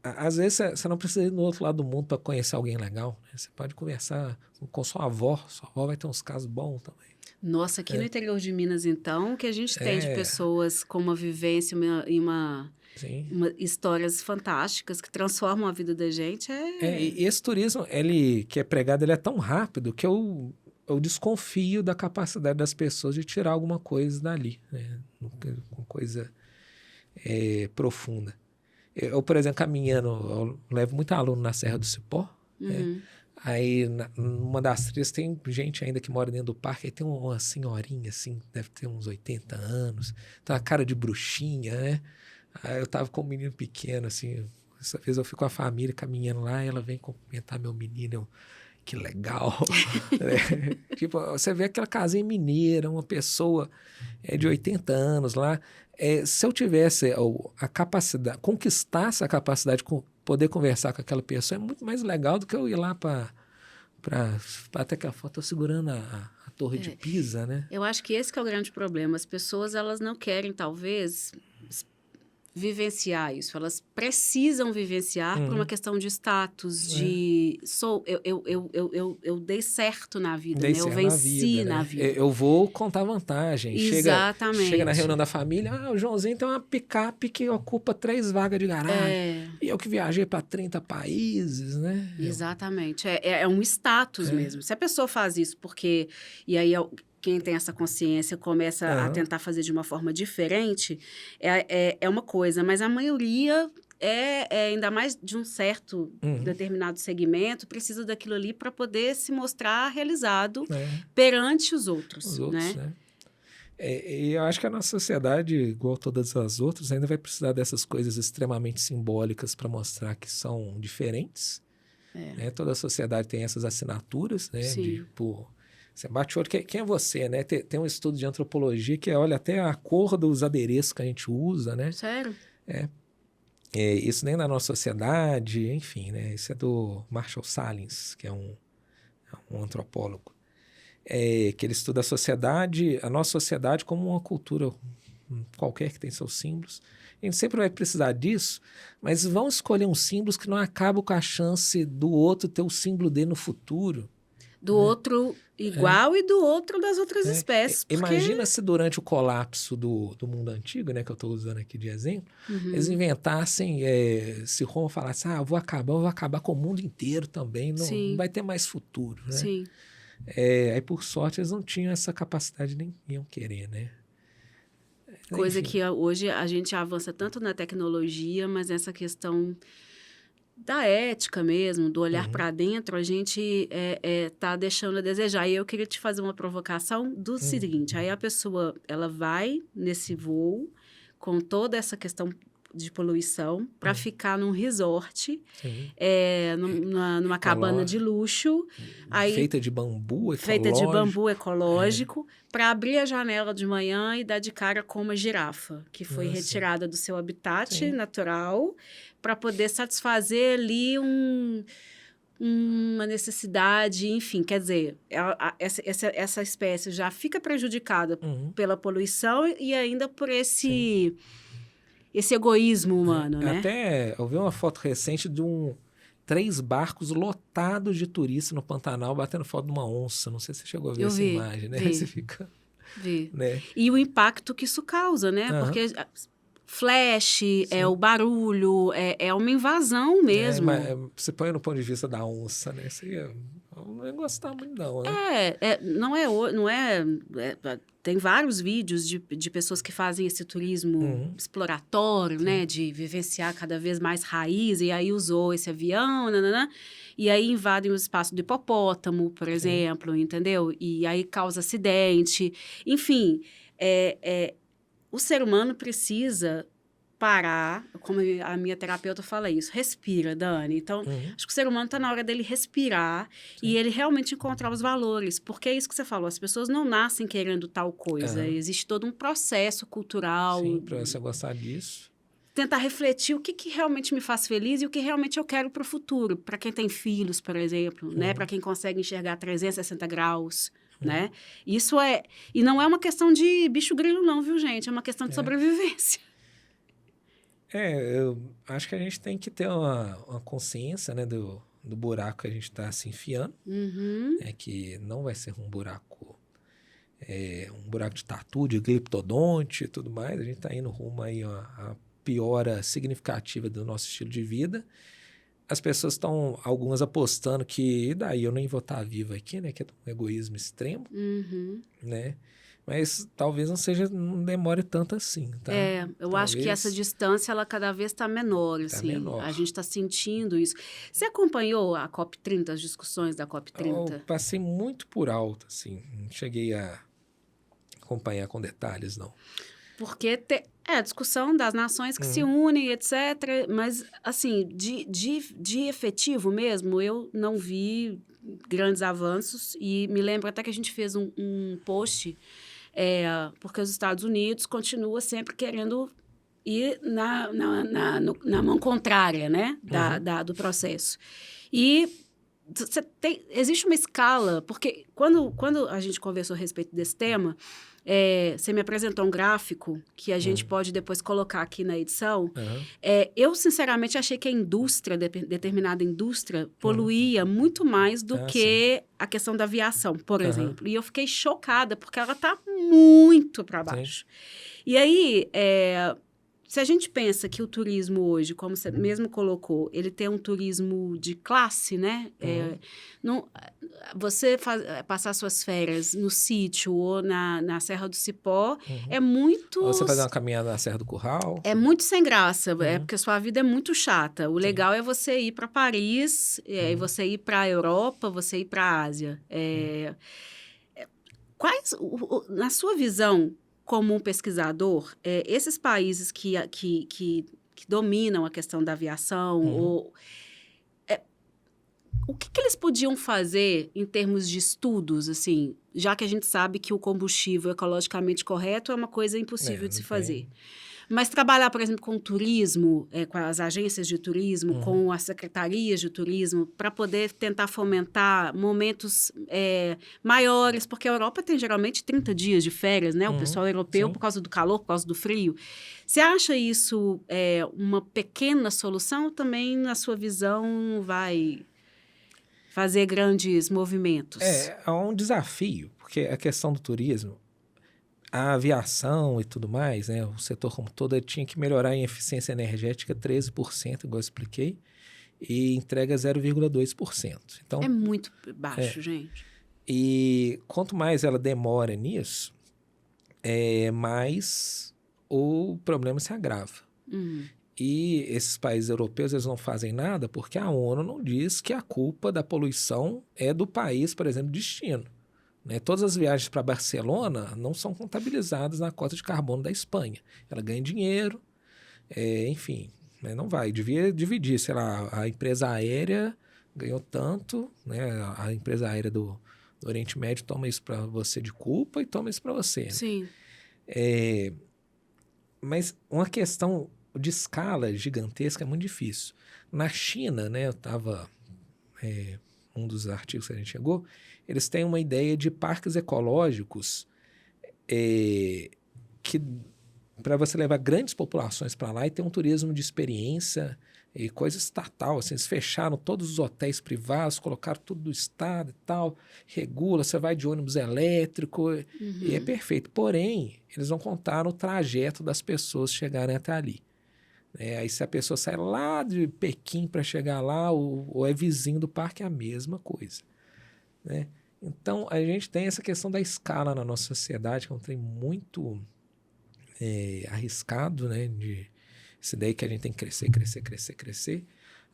Às vezes você não precisa ir no outro lado do mundo para conhecer alguém legal, né? Você pode conversar com sua avó vai ter uns casos bons também. Nossa, aqui no interior de Minas, então, o que a gente tem de pessoas com uma vivência e Sim. histórias fantásticas que transformam a vida da gente E esse turismo, ele que é pregado, ele é tão rápido que eu desconfio da capacidade das pessoas de tirar alguma coisa dali, né? Uma coisa profunda. Eu, por exemplo, caminhando, eu levo muito aluno na Serra do Cipó, né? Uhum. Aí, numa das trilhas, tem gente ainda que mora dentro do parque, aí tem uma senhorinha, assim, deve ter uns 80 anos, tem uma cara de bruxinha, né? Aí eu tava com um menino pequeno, assim, essa vez eu fui com a família caminhando lá, e ela vem cumprimentar meu menino, que legal. Tipo, você vê aquela casinha mineira, uma pessoa de 80 anos lá. Se eu tivesse a capacidade, conquistasse a capacidade de poder conversar com aquela pessoa, é muito mais legal do que eu ir lá para até que a foto segurando a Torre de Pisa, né? Eu acho que esse que é o grande problema. As pessoas, elas não querem, talvez, vivenciar isso. Elas precisam vivenciar por uma questão de status, de... Eu dei certo na vida, né? Eu venci na vida. Eu vou contar vantagem. Exatamente. Chega na reunião da família, o Joãozinho tem uma picape que ocupa 3 vagas de garagem. E eu que viajei para 30 países, né? Exatamente. É um status mesmo. Se a pessoa faz isso porque... E aí... Quem tem essa consciência começa a tentar fazer de uma forma diferente, é uma coisa. Mas a maioria, ainda mais de um certo determinado segmento, precisa daquilo ali para poder se mostrar realizado perante os outros. Né? E eu acho que a nossa sociedade, igual todas as outras, ainda vai precisar dessas coisas extremamente simbólicas para mostrar que são diferentes. Né? Toda a sociedade tem essas assinaturas, né? Você bate o olho, quem é você, né? Tem um estudo de antropologia que olha até a cor dos adereços que a gente usa, né? Sério? Isso nem na nossa sociedade, enfim, né? Isso é do Marshall Salins, que é um antropólogo. Que ele estuda a nossa sociedade como uma cultura qualquer que tem seus símbolos. A gente sempre vai precisar disso, mas vão escolher uns símbolos que não acabam com a chance do outro ter o símbolo dele no futuro. Do outro igual e do outro das outras espécies. Porque... Imagina se durante o colapso do mundo antigo, né, que eu estou usando aqui de exemplo, eles inventassem, se Roma falasse, eu vou acabar com o mundo inteiro também, não vai ter mais futuro, né? Sim. Aí, por sorte, eles não tinham essa capacidade, nem iam querer, né? Coisa que hoje a gente avança tanto na tecnologia, mas essa questão... da ética mesmo, do olhar para dentro, a gente tá deixando a desejar. E eu queria te fazer uma provocação do seguinte, aí a pessoa, ela vai nesse voo com toda essa questão de poluição para ficar num resort, numa cabana de luxo. Feita de bambu ecológico. Para abrir a janela de manhã e dar de cara com uma girafa, que foi retirada do seu habitat natural, para poder satisfazer ali uma necessidade, enfim, quer dizer, essa espécie já fica prejudicada pela poluição e ainda por esse egoísmo humano, né? Até eu vi uma foto recente de 3 barcos lotados de turistas no Pantanal batendo foto de uma onça. Não sei se você chegou a ver essa imagem, né? Você fica... Né? E o impacto que isso causa, né? Porque flash, o barulho, é uma invasão mesmo. Mas você põe no ponto de vista da onça, né? Eu não ia gostar muito, não, né? Tem vários vídeos de pessoas que fazem esse turismo exploratório, né? De vivenciar cada vez mais raiz, e aí usou esse avião, e aí invadem o espaço do hipopótamo, por exemplo, entendeu? E aí causa acidente. Enfim, o ser humano precisa parar, como a minha terapeuta fala isso, respira, Dani. Então, acho que o ser humano está na hora dele respirar e ele realmente encontrar os valores, porque é isso que você falou, as pessoas não nascem querendo tal coisa, existe todo um processo cultural. Sim, para você gostar disso. tentar refletir o que realmente me faz feliz e o que realmente eu quero para o futuro. Para quem tem filhos, por exemplo, né? Para quem consegue enxergar 360 graus, né? Isso é... E não é uma questão de bicho grilo, não, viu, gente? É uma questão de sobrevivência. Eu acho que a gente tem que ter uma consciência, né, do buraco que a gente está se enfiando. Que não vai ser um buraco de tatu, de gliptodonte e tudo mais. A gente está indo rumo aí a piora significativa do nosso estilo de vida. As pessoas estão, algumas apostando que, e daí eu nem vou estar vivo aqui, né? Que é um egoísmo extremo, né? Mas talvez não demore tanto assim, tá? Eu acho que essa distância, ela cada vez está menor, assim. menor. A gente está sentindo isso. Você acompanhou a COP30, as discussões da COP30? Eu passei muito por alto, assim. Não cheguei a acompanhar com detalhes, não. Porque a discussão das nações que se unem, etc. Mas, assim, de efetivo mesmo, eu não vi grandes avanços. E me lembro até que a gente fez um post, porque os Estados Unidos continuam sempre querendo ir na mão contrária, né? Do processo. E existe uma escala, porque quando a gente conversou a respeito desse tema... você me apresentou um gráfico que a gente pode depois colocar aqui na edição. Eu, sinceramente, achei que a indústria, determinada indústria, poluía muito mais do que a questão da aviação, por exemplo. E eu fiquei chocada, porque ela está muito para baixo. E aí, se a gente pensa que o turismo hoje, como você mesmo colocou, ele tem um turismo de classe, né? Você passar suas férias no sítio ou na Serra do Cipó é muito... Ou você fazer uma caminhada na Serra do Curral. É muito sem graça, porque a sua vida é muito chata. O legal é você ir para Paris, você ir para a Europa, você ir para a Ásia. Na sua visão, como um pesquisador, esses países que dominam a questão da aviação, o que eles podiam fazer em termos de estudos, assim, já que a gente sabe que o combustível ecologicamente correto é uma coisa impossível de se fazer. Mas trabalhar, por exemplo, com turismo, com as agências de turismo, com as secretarias de turismo, para poder tentar fomentar momentos maiores, porque a Europa tem geralmente 30 dias de férias, né? O pessoal europeu, por causa do calor, por causa do frio. Você acha isso uma pequena solução ou também, na sua visão, vai fazer grandes movimentos? É um desafio, porque a questão do turismo, a aviação e tudo mais, né, o setor como todo, ele tinha que melhorar em eficiência energética 13%, igual eu expliquei, e entrega 0,2%. Então, é muito baixo, gente. E quanto mais ela demora nisso, mais o problema se agrava. E esses países europeus, eles não fazem nada porque a ONU não diz que a culpa da poluição é do país, por exemplo, destino. Né? Todas as viagens para Barcelona não são contabilizadas na cota de carbono da Espanha. Ela ganha dinheiro, enfim, né? Não vai. Devia dividir, sei lá, a empresa aérea ganhou tanto, né? A empresa aérea do Oriente Médio toma isso para você de culpa e toma isso para você. Né? Sim. Mas uma questão de escala gigantesca é muito difícil. Na China, né, eu estava... um dos artigos que a gente chegou, eles têm uma ideia de parques ecológicos que para você levar grandes populações para lá e ter um turismo de experiência e coisa estatal, assim, eles fecharam todos os hotéis privados, colocaram tudo do estado e tal, regula, você vai de ônibus elétrico e é perfeito. Porém, eles não contaram o trajeto das pessoas chegarem até ali. Aí se a pessoa sai lá de Pequim para chegar lá, ou é vizinho do parque, é a mesma coisa. Né? Então, a gente tem essa questão da escala na nossa sociedade, que é um trem muito arriscado, né? Essa ideia que a gente tem que crescer, crescer, crescer, crescer.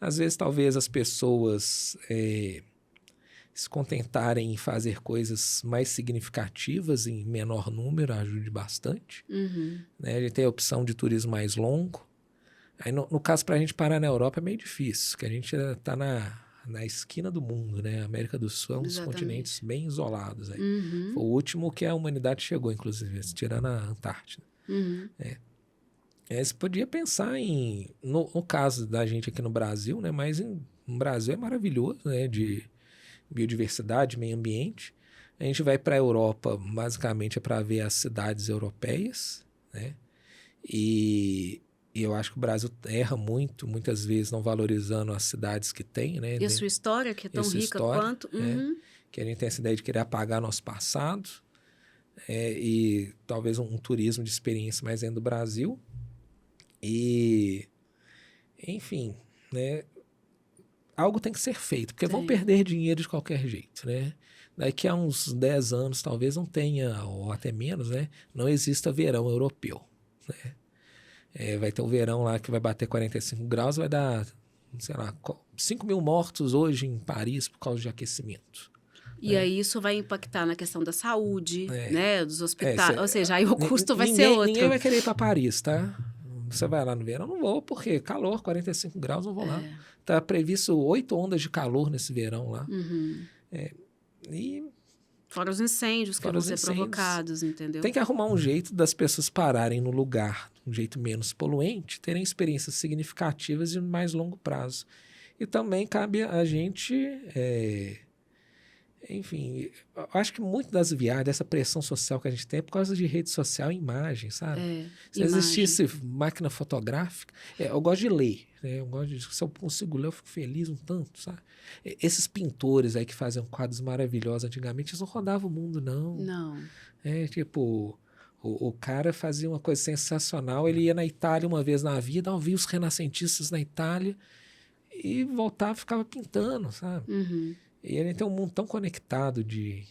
Às vezes, talvez as pessoas se contentarem em fazer coisas mais significativas em menor número ajude bastante. Né? A gente tem a opção de turismo mais longo. Aí, no caso, para a gente parar na Europa é meio difícil, porque a gente está na esquina do mundo, né? A América do Sul é um dos continentes bem isolados. Aí. Foi o último que a humanidade chegou, inclusive, tirando a Antártida. Você podia pensar no caso da gente aqui no Brasil, né? Mas no Brasil é maravilhoso, né? De biodiversidade, meio ambiente. A gente vai para a Europa, basicamente, é para ver as cidades europeias, né? E eu acho que o Brasil erra muito, muitas vezes, não valorizando as cidades que tem, né? E a sua história, que é tão rica quanto... Que a gente tem essa ideia de querer apagar nosso passado, e talvez um turismo de experiência mais dentro do Brasil. E, enfim, né? Algo tem que ser feito, porque vão perder dinheiro de qualquer jeito, né? Daqui a uns 10 anos, talvez não tenha, ou até menos, né? Não exista verão europeu, né? Vai ter um verão lá que vai bater 45 graus, vai dar, sei lá, 5 mil mortos hoje em Paris por causa de aquecimento. E aí isso vai impactar na questão da saúde, né? Dos hospitais, ou seja, aí o custo vai ser outro. Ninguém vai querer ir para Paris, tá? Você vai lá no verão? Não vou, porque calor, 45 graus, não vou lá. Tá previsto 8 ondas de calor nesse verão lá. E fora os incêndios que vão ser provocados, entendeu? Tem que arrumar um jeito das pessoas pararem no lugar, um jeito menos poluente, terem experiências significativas de mais longo prazo. E também cabe a gente... Enfim, eu acho que muito das viagens, dessa pressão social que a gente tem é por causa de rede social e imagem, sabe? Se existisse máquina fotográfica... eu gosto de ler, né? Se eu consigo ler, eu fico feliz um tanto, sabe? Esses pintores aí que faziam quadros maravilhosos antigamente, eles não rodavam o mundo, não. Não. Tipo... O cara fazia uma coisa sensacional, ele ia na Itália uma vez na vida, via os renascentistas na Itália e voltava e ficava pintando, sabe? E ele tem um mundo tão conectado de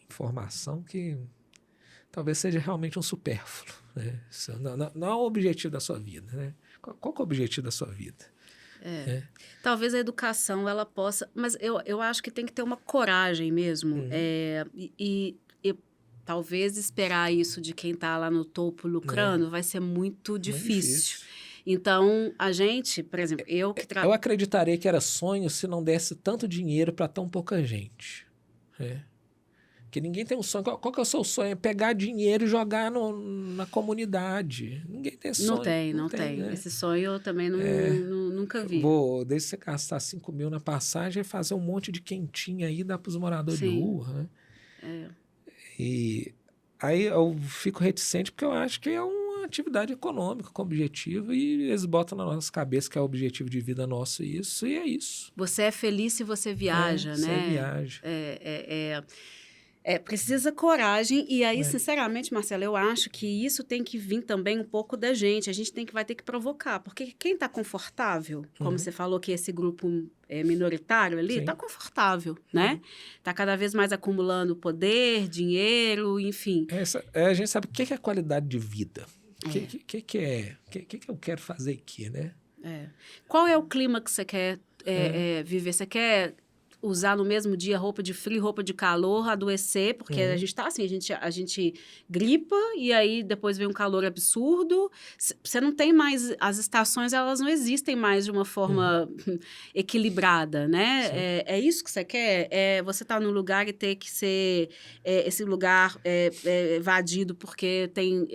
informação que talvez seja realmente um supérfluo, né? Não é o objetivo da sua vida, né? Qual que é o objetivo da sua vida? Talvez a educação, ela possa... Mas eu acho que tem que ter uma coragem mesmo. E talvez esperar isso de quem está lá no topo lucrando vai ser muito difícil. Então, a gente, por exemplo, eu acreditaria que era sonho se não desse tanto dinheiro para tão pouca gente. Que ninguém tem um sonho. Qual que é o seu sonho? É pegar dinheiro e jogar na comunidade. Ninguém tem sonho. Não tem. Né? Esse sonho eu também nunca vi. Desde você gastar 5 mil na passagem e fazer um monte de quentinha aí, dá para os moradores de rua. Né? E aí eu fico reticente porque eu acho que é uma atividade econômica com objetivo e eles botam na nossa cabeça que é o objetivo de vida nosso e é isso. Você é feliz se você viaja, né? Você viaja. Precisa coragem e aí, sinceramente, Marcelo, eu acho que isso tem que vir também um pouco da gente. A gente vai ter que provocar, porque quem está confortável, como você falou que esse grupo minoritário ali, está confortável, né? Está cada vez mais acumulando poder, dinheiro, enfim. A gente sabe o que é qualidade de vida. O que eu quero fazer aqui, né? Qual é o clima que você quer viver? Você quer usar no mesmo dia roupa de frio, roupa de calor, adoecer, porque a gente tá assim, a gente gripa e aí depois vem um calor absurdo. Você não tem mais, as estações, elas não existem mais de uma forma equilibrada, né? É isso que você quer? Você tá num lugar e ter que ser esse lugar evadido porque tem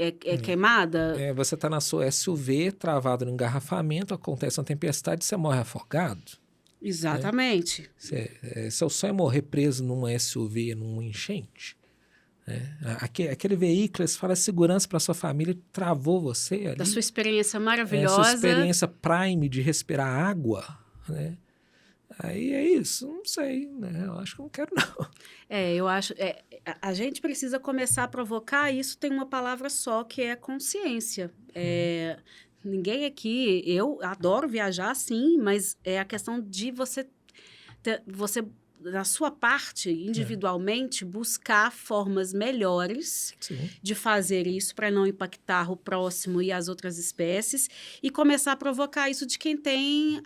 queimada? Você tá na sua SUV, travado no engarrafamento, acontece uma tempestade e você morre afogado. Exatamente. Seu sonho é morrer preso numa SUV, numa enchente. Aquele veículo, você fala segurança para sua família, travou você ali. Da sua experiência maravilhosa. Sua experiência prime de respirar água, né? Aí é isso, não sei, né? Eu acho que não quero, não. Eu acho... a gente precisa começar a provocar, isso tem uma palavra só, que é consciência. Ninguém aqui... Eu adoro viajar, sim, mas é a questão de você na sua parte, individualmente, buscar formas melhores de fazer isso para não impactar o próximo e as outras espécies e começar a provocar isso de quem tem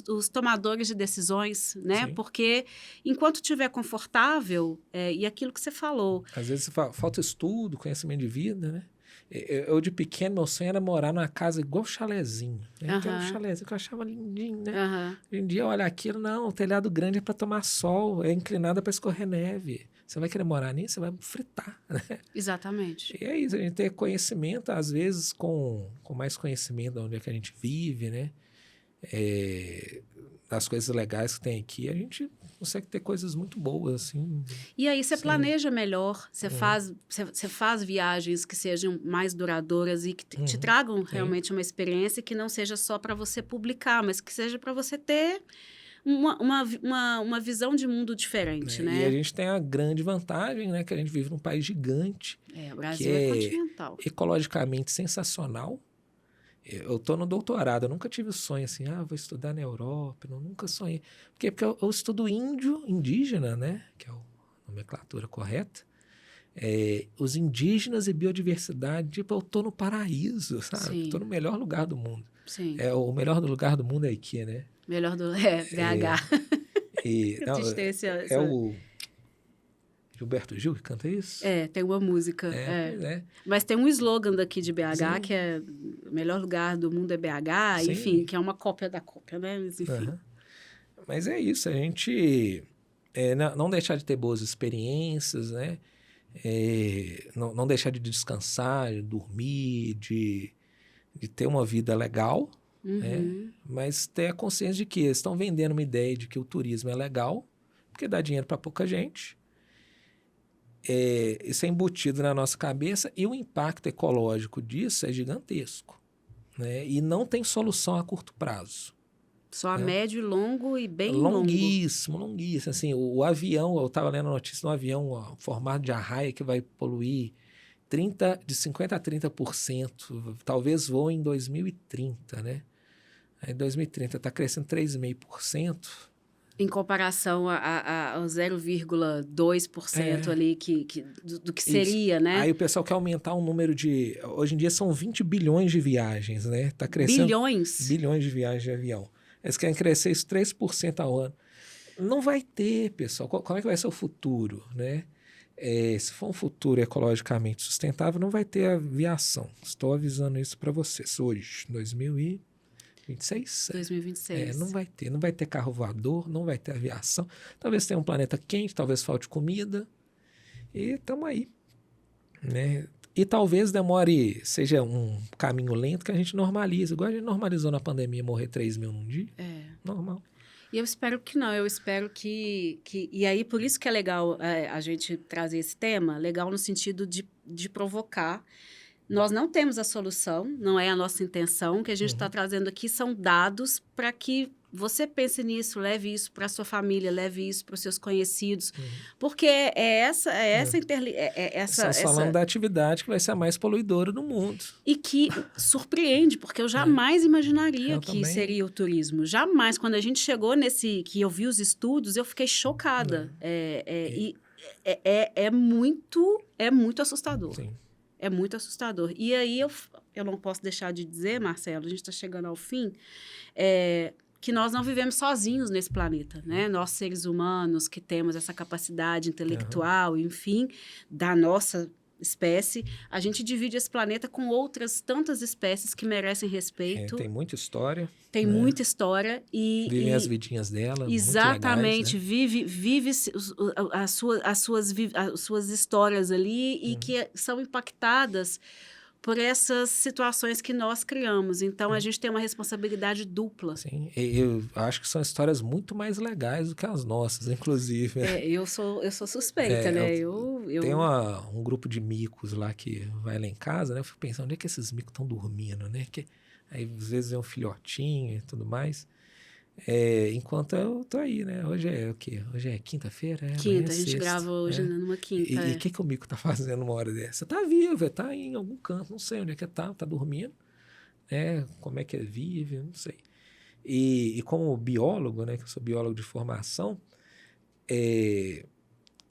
os tomadores de decisões, né? Porque enquanto estiver confortável, e aquilo que você falou... Às vezes falta estudo, conhecimento de vida, né? Eu, de pequeno, meu sonho era morar numa casa igual chalezinho. Né? Aquele chalezinho que eu achava lindinho, né? Hoje em dia, olha aquilo, não, o telhado grande é para tomar sol, é inclinado para escorrer neve. Você vai querer morar nisso, você vai fritar, né? Exatamente. E é isso, a gente ter conhecimento, às vezes com mais conhecimento de onde é que a gente vive, né? Das coisas legais que tem aqui, a gente consegue ter coisas muito boas, assim. E aí você Sim. planeja melhor, você faz viagens que sejam mais duradouras e que te tragam realmente uma experiência que não seja só para você publicar, mas que seja para você ter uma visão de mundo diferente, né? E a gente tem a grande vantagem, né? Que a gente vive num país gigante. O Brasil é continental. Ecologicamente sensacional. Eu estou no doutorado, eu nunca tive o sonho assim, vou estudar na Europa, eu nunca sonhei. Porque eu estudo indígena, né? Que é a nomenclatura correta. Os indígenas e biodiversidade, tipo, eu estou no paraíso, sabe? Estou no melhor lugar do mundo. Sim. O melhor lugar do mundo é aqui, né? Melhor do... BH. É o Gilberto Gil que canta isso? Tem uma música. Pois é. Mas tem um slogan daqui de BH, Sim. que é o melhor lugar do mundo é BH, Sim. enfim, que é uma cópia da cópia, né? Mas, enfim. Mas é isso, a gente não deixar de ter boas experiências, né? Não deixar de descansar, de dormir, de ter uma vida legal, né? Mas ter a consciência de que eles estão vendendo uma ideia de que o turismo é legal, porque dá dinheiro para pouca gente. Isso é embutido na nossa cabeça e o impacto ecológico disso é gigantesco, né? E não tem solução a curto prazo. Só a médio e longo e bem longuíssimo. Longuíssimo. Assim, o avião, eu estava lendo a notícia de um avião formato de arraia que vai poluir de 50% a 30%. Talvez voe em 2030, né? Aí em 2030 está crescendo 3,5%. Em comparação ao 0,2% ali do que seria, isso. né? Aí o pessoal quer aumentar o número de... Hoje em dia são 20 bilhões de viagens, né? Está crescendo... Bilhões? Bilhões de viagens de avião. Eles querem crescer isso 3% ao ano. Não vai ter, pessoal. Como é que vai ser o futuro, né? Se for um futuro ecologicamente sustentável, não vai ter aviação. Estou avisando isso para vocês hoje, 2026. 2026. Não vai ter carro voador, não vai ter aviação. Talvez tenha um planeta quente, talvez falte comida. E estamos aí, né? E talvez seja um caminho lento que a gente normalize. Igual a gente normalizou na pandemia morrer 3 mil num dia. Normal. E eu espero que não, eu espero que... E aí, por isso que é legal a gente trazer esse tema, legal no sentido de provocar. Nós não temos a solução, não é a nossa intenção. O que a gente está trazendo aqui são dados para que você pense nisso, leve isso para a sua família, leve isso para os seus conhecidos. Porque Estamos falando da atividade que vai ser a mais poluidora do mundo. E que surpreende, porque eu jamais imaginaria Eu que também. seria o turismo. Jamais. Quando a gente chegou que eu vi os estudos, eu fiquei chocada. É muito assustador. Sim. É muito assustador. E aí eu não posso deixar de dizer, Marcelo, a gente está chegando ao fim, que nós não vivemos sozinhos nesse planeta, né? Nós, seres humanos, que temos essa capacidade intelectual, enfim, da nossa espécie, a gente divide esse planeta com outras tantas espécies que merecem respeito. Tem muita história. Tem muita história. Vivem as vidinhas dela. Exatamente. Muito legais, né? Vive as suas histórias ali e que são impactadas por essas situações que nós criamos. Então, a gente tem uma responsabilidade dupla. Sim, eu acho que são histórias muito mais legais do que as nossas, inclusive. Eu sou suspeita, né? Tem um grupo de micos lá que vai lá em casa, né? Eu fico pensando, onde é que esses micos estão dormindo, né? Aí, às vezes, é um filhotinho e tudo mais. Enquanto eu tô aí, né? Hoje é o quê? Hoje é quinta-feira? Quinta, a gente grava hoje numa quinta. E o que o mico tá fazendo uma hora dessa? Tá vivo, tá em algum canto, não sei onde é que tá dormindo, né? Como é que ele vive, não sei. E como biólogo, né? Que eu sou biólogo de formação,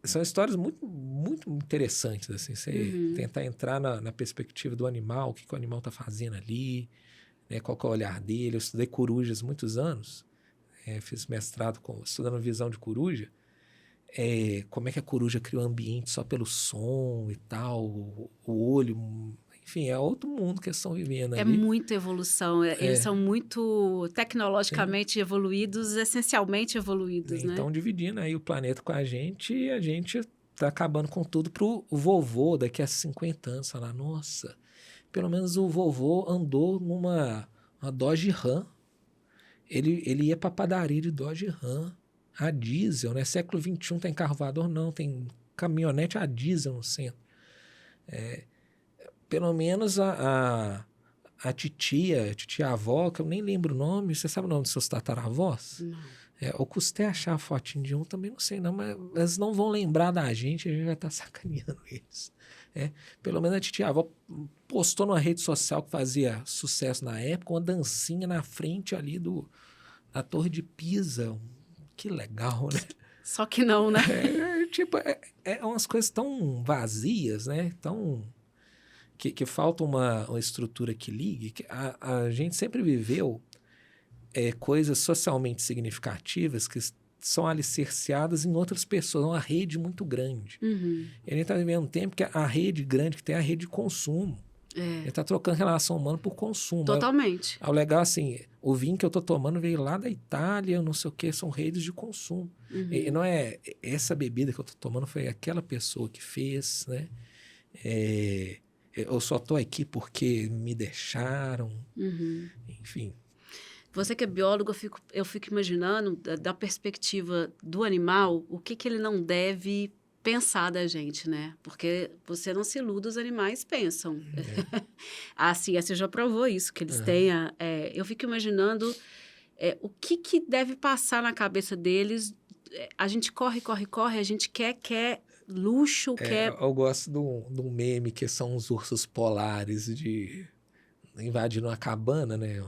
são histórias muito, muito interessantes, assim. Você tentar entrar na perspectiva do animal, o que o animal tá fazendo ali, né? Qual que é o olhar dele. Eu estudei corujas muitos anos. Fiz mestrado estudando visão de coruja, como é que a coruja cria um ambiente só pelo som e tal, o olho, enfim, é outro mundo que eles estão vivendo ali. É muita evolução, eles são muito tecnologicamente evoluídos, essencialmente evoluídos, né? Então, dividindo aí o planeta com a gente tá acabando com tudo pro vovô daqui a 50 anos falar, nossa, pelo menos o vovô andou numa Dodge Ram. Ele ia pra padaria de Dodge Ram, a diesel, né? Século XXI tem carro voador? Não, tem caminhonete a diesel no centro. Pelo menos a titia-avó, que eu nem lembro o nome, você sabe o nome dos seus tataravós? Não. Eu custei achar a fotinho de um, também não sei não, mas eles não vão lembrar da gente, a gente vai estar sacaneando eles. Pelo menos a titia-avó postou numa rede social que fazia sucesso na época, uma dancinha na frente ali da Torre de Pisa. Que legal, né? Só que não, né? Umas coisas tão vazias, né? Tão... Que falta uma estrutura que ligue. Que a gente sempre viveu coisas socialmente significativas que são alicerciadas em outras pessoas, uma rede muito grande. Uhum. E a gente está vivendo um tempo que a rede grande que tem é a rede de consumo. A gente está trocando relação humana por consumo. Totalmente. O legal, assim, o vinho que eu estou tomando veio lá da Itália, não sei o quê, são redes de consumo. Uhum. E não é essa bebida que eu estou tomando, foi aquela pessoa que fez, né? Eu só estou aqui porque me deixaram, enfim. Você que é biólogo, eu fico imaginando, da perspectiva do animal, o que ele não deve pensar da gente, né? Porque você não se ilude, os animais pensam. A ciência já provou isso, que eles têm... eu fico imaginando o que deve passar na cabeça deles. A gente corre, a gente quer luxo, quer... Eu gosto de um meme que são os ursos polares invadindo uma cabana, né?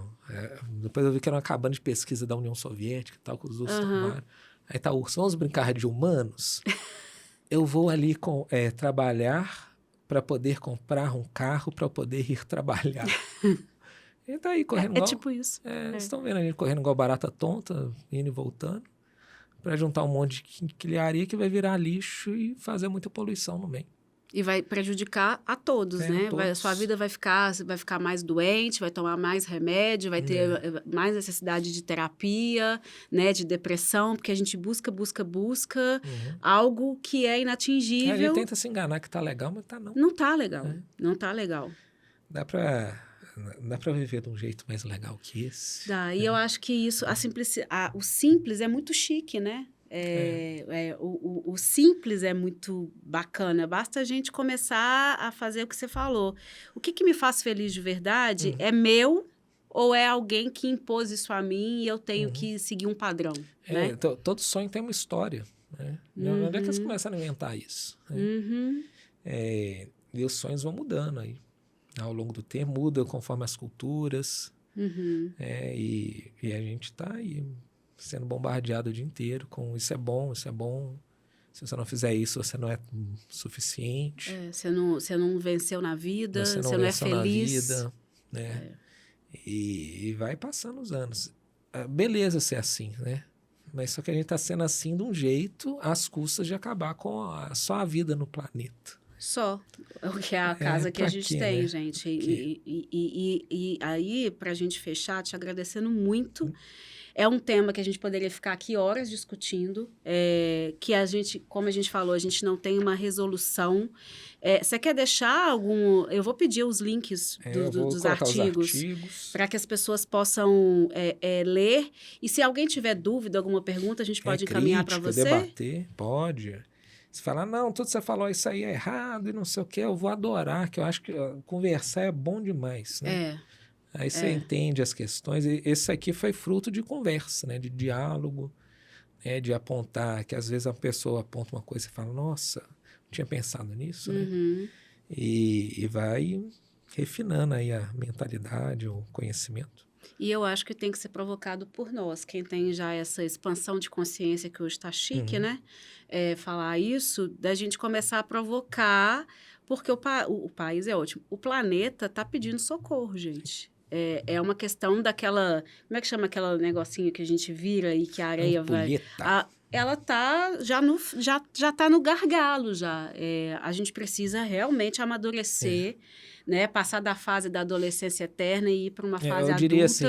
Depois eu vi que era uma cabana de pesquisa da União Soviética e tal, que os ursos tomaram. Aí tá o urso, vamos brincar de humanos? Eu vou ali trabalhar para poder comprar um carro para poder ir trabalhar. Ele tá aí correndo igual... tipo isso. Vocês estão vendo a gente correndo igual barata tonta, indo e voltando, para juntar um monte de quinquilharia que vai virar lixo e fazer muita poluição no meio. E vai prejudicar a todos, né? Todos. Sua vida vai ficar mais doente, vai tomar mais remédio, vai ter mais necessidade de terapia, né? De depressão, porque a gente busca algo que é inatingível. A gente tenta se enganar que tá legal, mas tá não. Não tá legal, não tá legal. Dá pra viver de um jeito mais legal que esse. Dá, e eu acho que isso, o simples é muito chique, né? O simples é muito bacana. Basta a gente começar a fazer o que você falou. O que me faz feliz de verdade é meu ou é alguém que impôs isso a mim e eu tenho que seguir um padrão, né? Todo sonho tem uma história, né? Onde é que eles começam a inventar isso? Né? E os sonhos vão mudando aí. Ao longo do tempo, muda conforme as culturas. E a gente está aí sendo bombardeado o dia inteiro com isso é bom. Se você não fizer isso, você não é suficiente. Você não venceu na vida, você não é feliz. Na vida, né? E vai passando os anos. Beleza ser assim, né? Mas só que a gente está sendo assim de um jeito às custas de acabar com só a vida no planeta. Só, o que é a casa que a gente tem, né? Gente. E aí, para a gente fechar, te agradecendo muito. É um tema que a gente poderia ficar aqui horas discutindo, que a gente, como a gente falou, a gente não tem uma resolução. Você quer deixar algum... Eu vou pedir os links dos artigos para que as pessoas possam ler. E se alguém tiver dúvida, alguma pergunta, a gente pode encaminhar para você? Debater, pode. Se falar, não, tudo que você falou, isso aí é errado e não sei o quê, eu vou adorar, que eu acho que conversar é bom demais, né? Aí você entende as questões. E esse aqui foi fruto de conversa, né? De diálogo, né? De apontar, que às vezes a pessoa aponta uma coisa e fala, nossa, não tinha pensado nisso, né? E vai refinando aí a mentalidade, o conhecimento. E eu acho que tem que ser provocado por nós. Quem tem já essa expansão de consciência que hoje está chique, né? Falar isso, da gente começar a provocar, porque o país é ótimo. O planeta está pedindo socorro, gente. É uma questão daquela... Como é que chama aquela negocinho que a gente vira e que a areia vai... Ela tá já tá no gargalo, já. A gente precisa realmente amadurecer, né? Passar da fase da adolescência eterna e ir para uma fase adulta. Eu diria assim,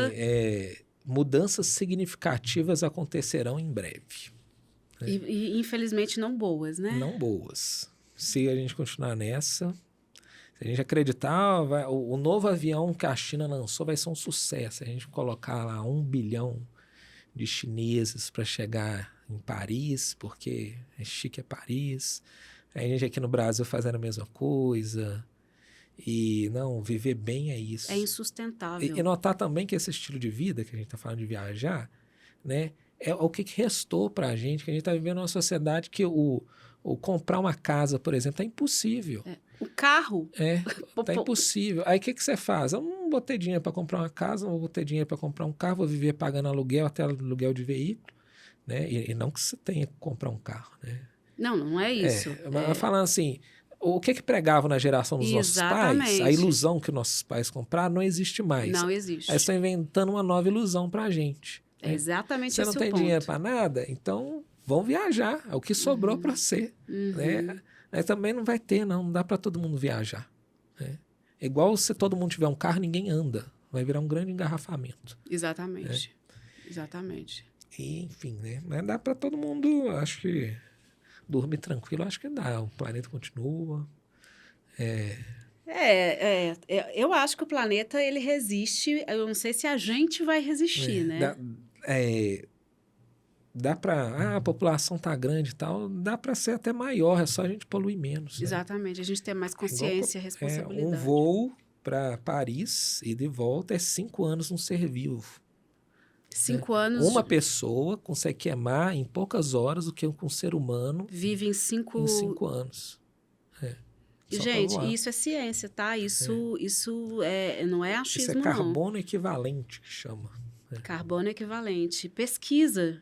mudanças significativas acontecerão em breve. E infelizmente não boas, né? Não boas. Se a gente continuar nessa, se a gente acreditar, o novo avião que a China lançou vai ser um sucesso. Se a gente colocar lá 1 bilhão de chineses para chegar em Paris, porque é chique é Paris. A gente aqui no Brasil fazendo a mesma coisa. E não, viver bem é isso. É insustentável. E notar também que esse estilo de vida, que a gente está falando de viajar, né, é o que restou para a gente, que a gente está vivendo numa sociedade que o comprar uma casa, por exemplo, é impossível. O carro. Tá impossível. Aí o que você faz? Eu não vou ter dinheiro para comprar uma casa, não vou ter dinheiro para comprar um carro, vou viver pagando aluguel, até aluguel de veículo, né? E não que você tenha que comprar um carro, né? Não é isso. Mas falando assim, o que pregavam na geração dos nossos pais, a ilusão que nossos pais compraram, não existe mais. Não existe. Aí estão inventando uma nova ilusão para a gente. É exatamente esse o ponto. Você não tem dinheiro para nada, então vão viajar. É o que sobrou para ser. Né? Mas também não vai ter, não dá para todo mundo viajar. Né? É igual se todo mundo tiver um carro, ninguém anda. Vai virar um grande engarrafamento. Exatamente. Né? Exatamente. E, enfim, né? Mas dá para todo mundo, acho que, dormir tranquilo, acho que dá. O planeta continua. Eu acho que o planeta, ele resiste. Eu não sei se a gente vai resistir, né? Dá para... a população tá grande e tal, dá para ser até maior, é só a gente poluir menos. Né? Exatamente, a gente ter mais consciência e responsabilidade. Um voo para Paris e de volta é 5 anos num ser vivo. 5 anos... Uma pessoa consegue queimar em poucas horas o que um ser humano... vive em 5 anos. Gente, isso é ciência, tá? Isso não é achismo, não. Isso é carbono equivalente que chama. Carbono equivalente. Pesquisa,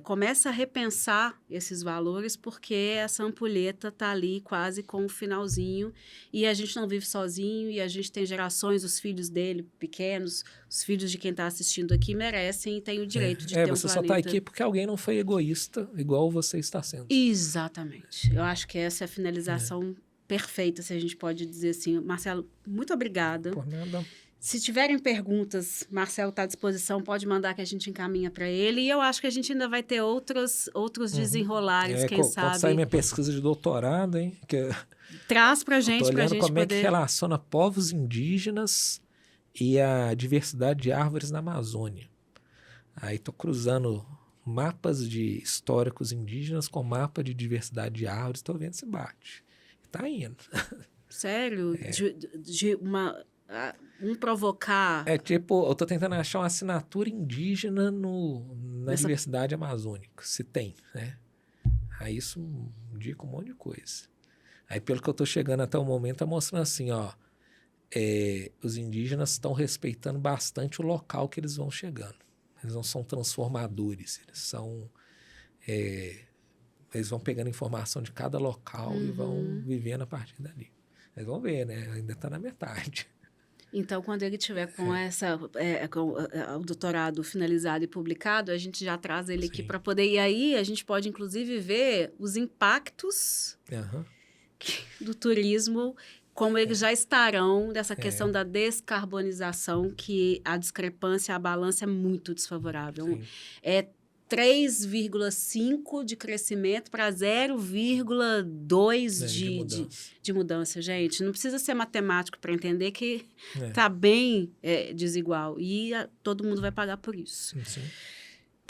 começa a repensar esses valores, porque essa ampulheta está ali quase com o finalzinho, e a gente não vive sozinho, e a gente tem gerações, os filhos dele, pequenos, os filhos de quem está assistindo aqui, merecem e têm o direito de ter um planeta. Você só está aqui porque alguém não foi egoísta, igual você está sendo. Exatamente. Eu acho que essa é a finalização perfeita, se a gente pode dizer assim. Marcelo, muito obrigada. Por nada. Se tiverem perguntas, Marcelo está à disposição, pode mandar que a gente encaminha para ele. E eu acho que a gente ainda vai ter outros desenrolares, quem sabe. Quando sair minha pesquisa de doutorado, hein? Traz para a gente como poder... é que relaciona povos indígenas e a diversidade de árvores na Amazônia. Aí estou cruzando mapas de históricos indígenas com mapa de diversidade de árvores, estou vendo se bate. Está indo. Sério? Um provocar... eu tô tentando achar uma assinatura indígena na diversidade amazônica, se tem, né? Aí isso indica um monte de coisa. Aí, pelo que eu tô chegando até o momento, tá mostrando assim, os indígenas estão respeitando bastante o local que eles vão chegando. Eles não são transformadores, eles vão pegando informação de cada local e vão vivendo a partir dali. Mas vamos ver, né? Ainda tá na metade. Então, quando ele tiver com o doutorado finalizado e publicado, a gente já traz ele aqui para poder... E aí, a gente pode, inclusive, ver os impactos do turismo, como eles já estarão dessa questão da descarbonização, que a discrepância, a balança é muito desfavorável. Sim. 3,5 de crescimento para 0,2 de mudança, gente. Não precisa ser matemático para entender que está bem desigual. E todo mundo vai pagar por isso. Sim.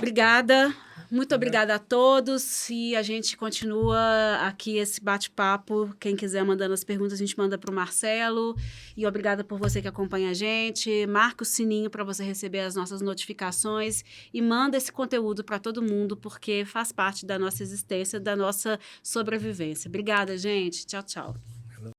Obrigada. Muito obrigada a todos. E a gente continua aqui esse bate-papo. Quem quiser mandando as perguntas, a gente manda para o Marcelo. E obrigada por você que acompanha a gente. Marca o sininho para você receber as nossas notificações. E manda esse conteúdo para todo mundo, porque faz parte da nossa existência, da nossa sobrevivência. Obrigada, gente. Tchau, tchau.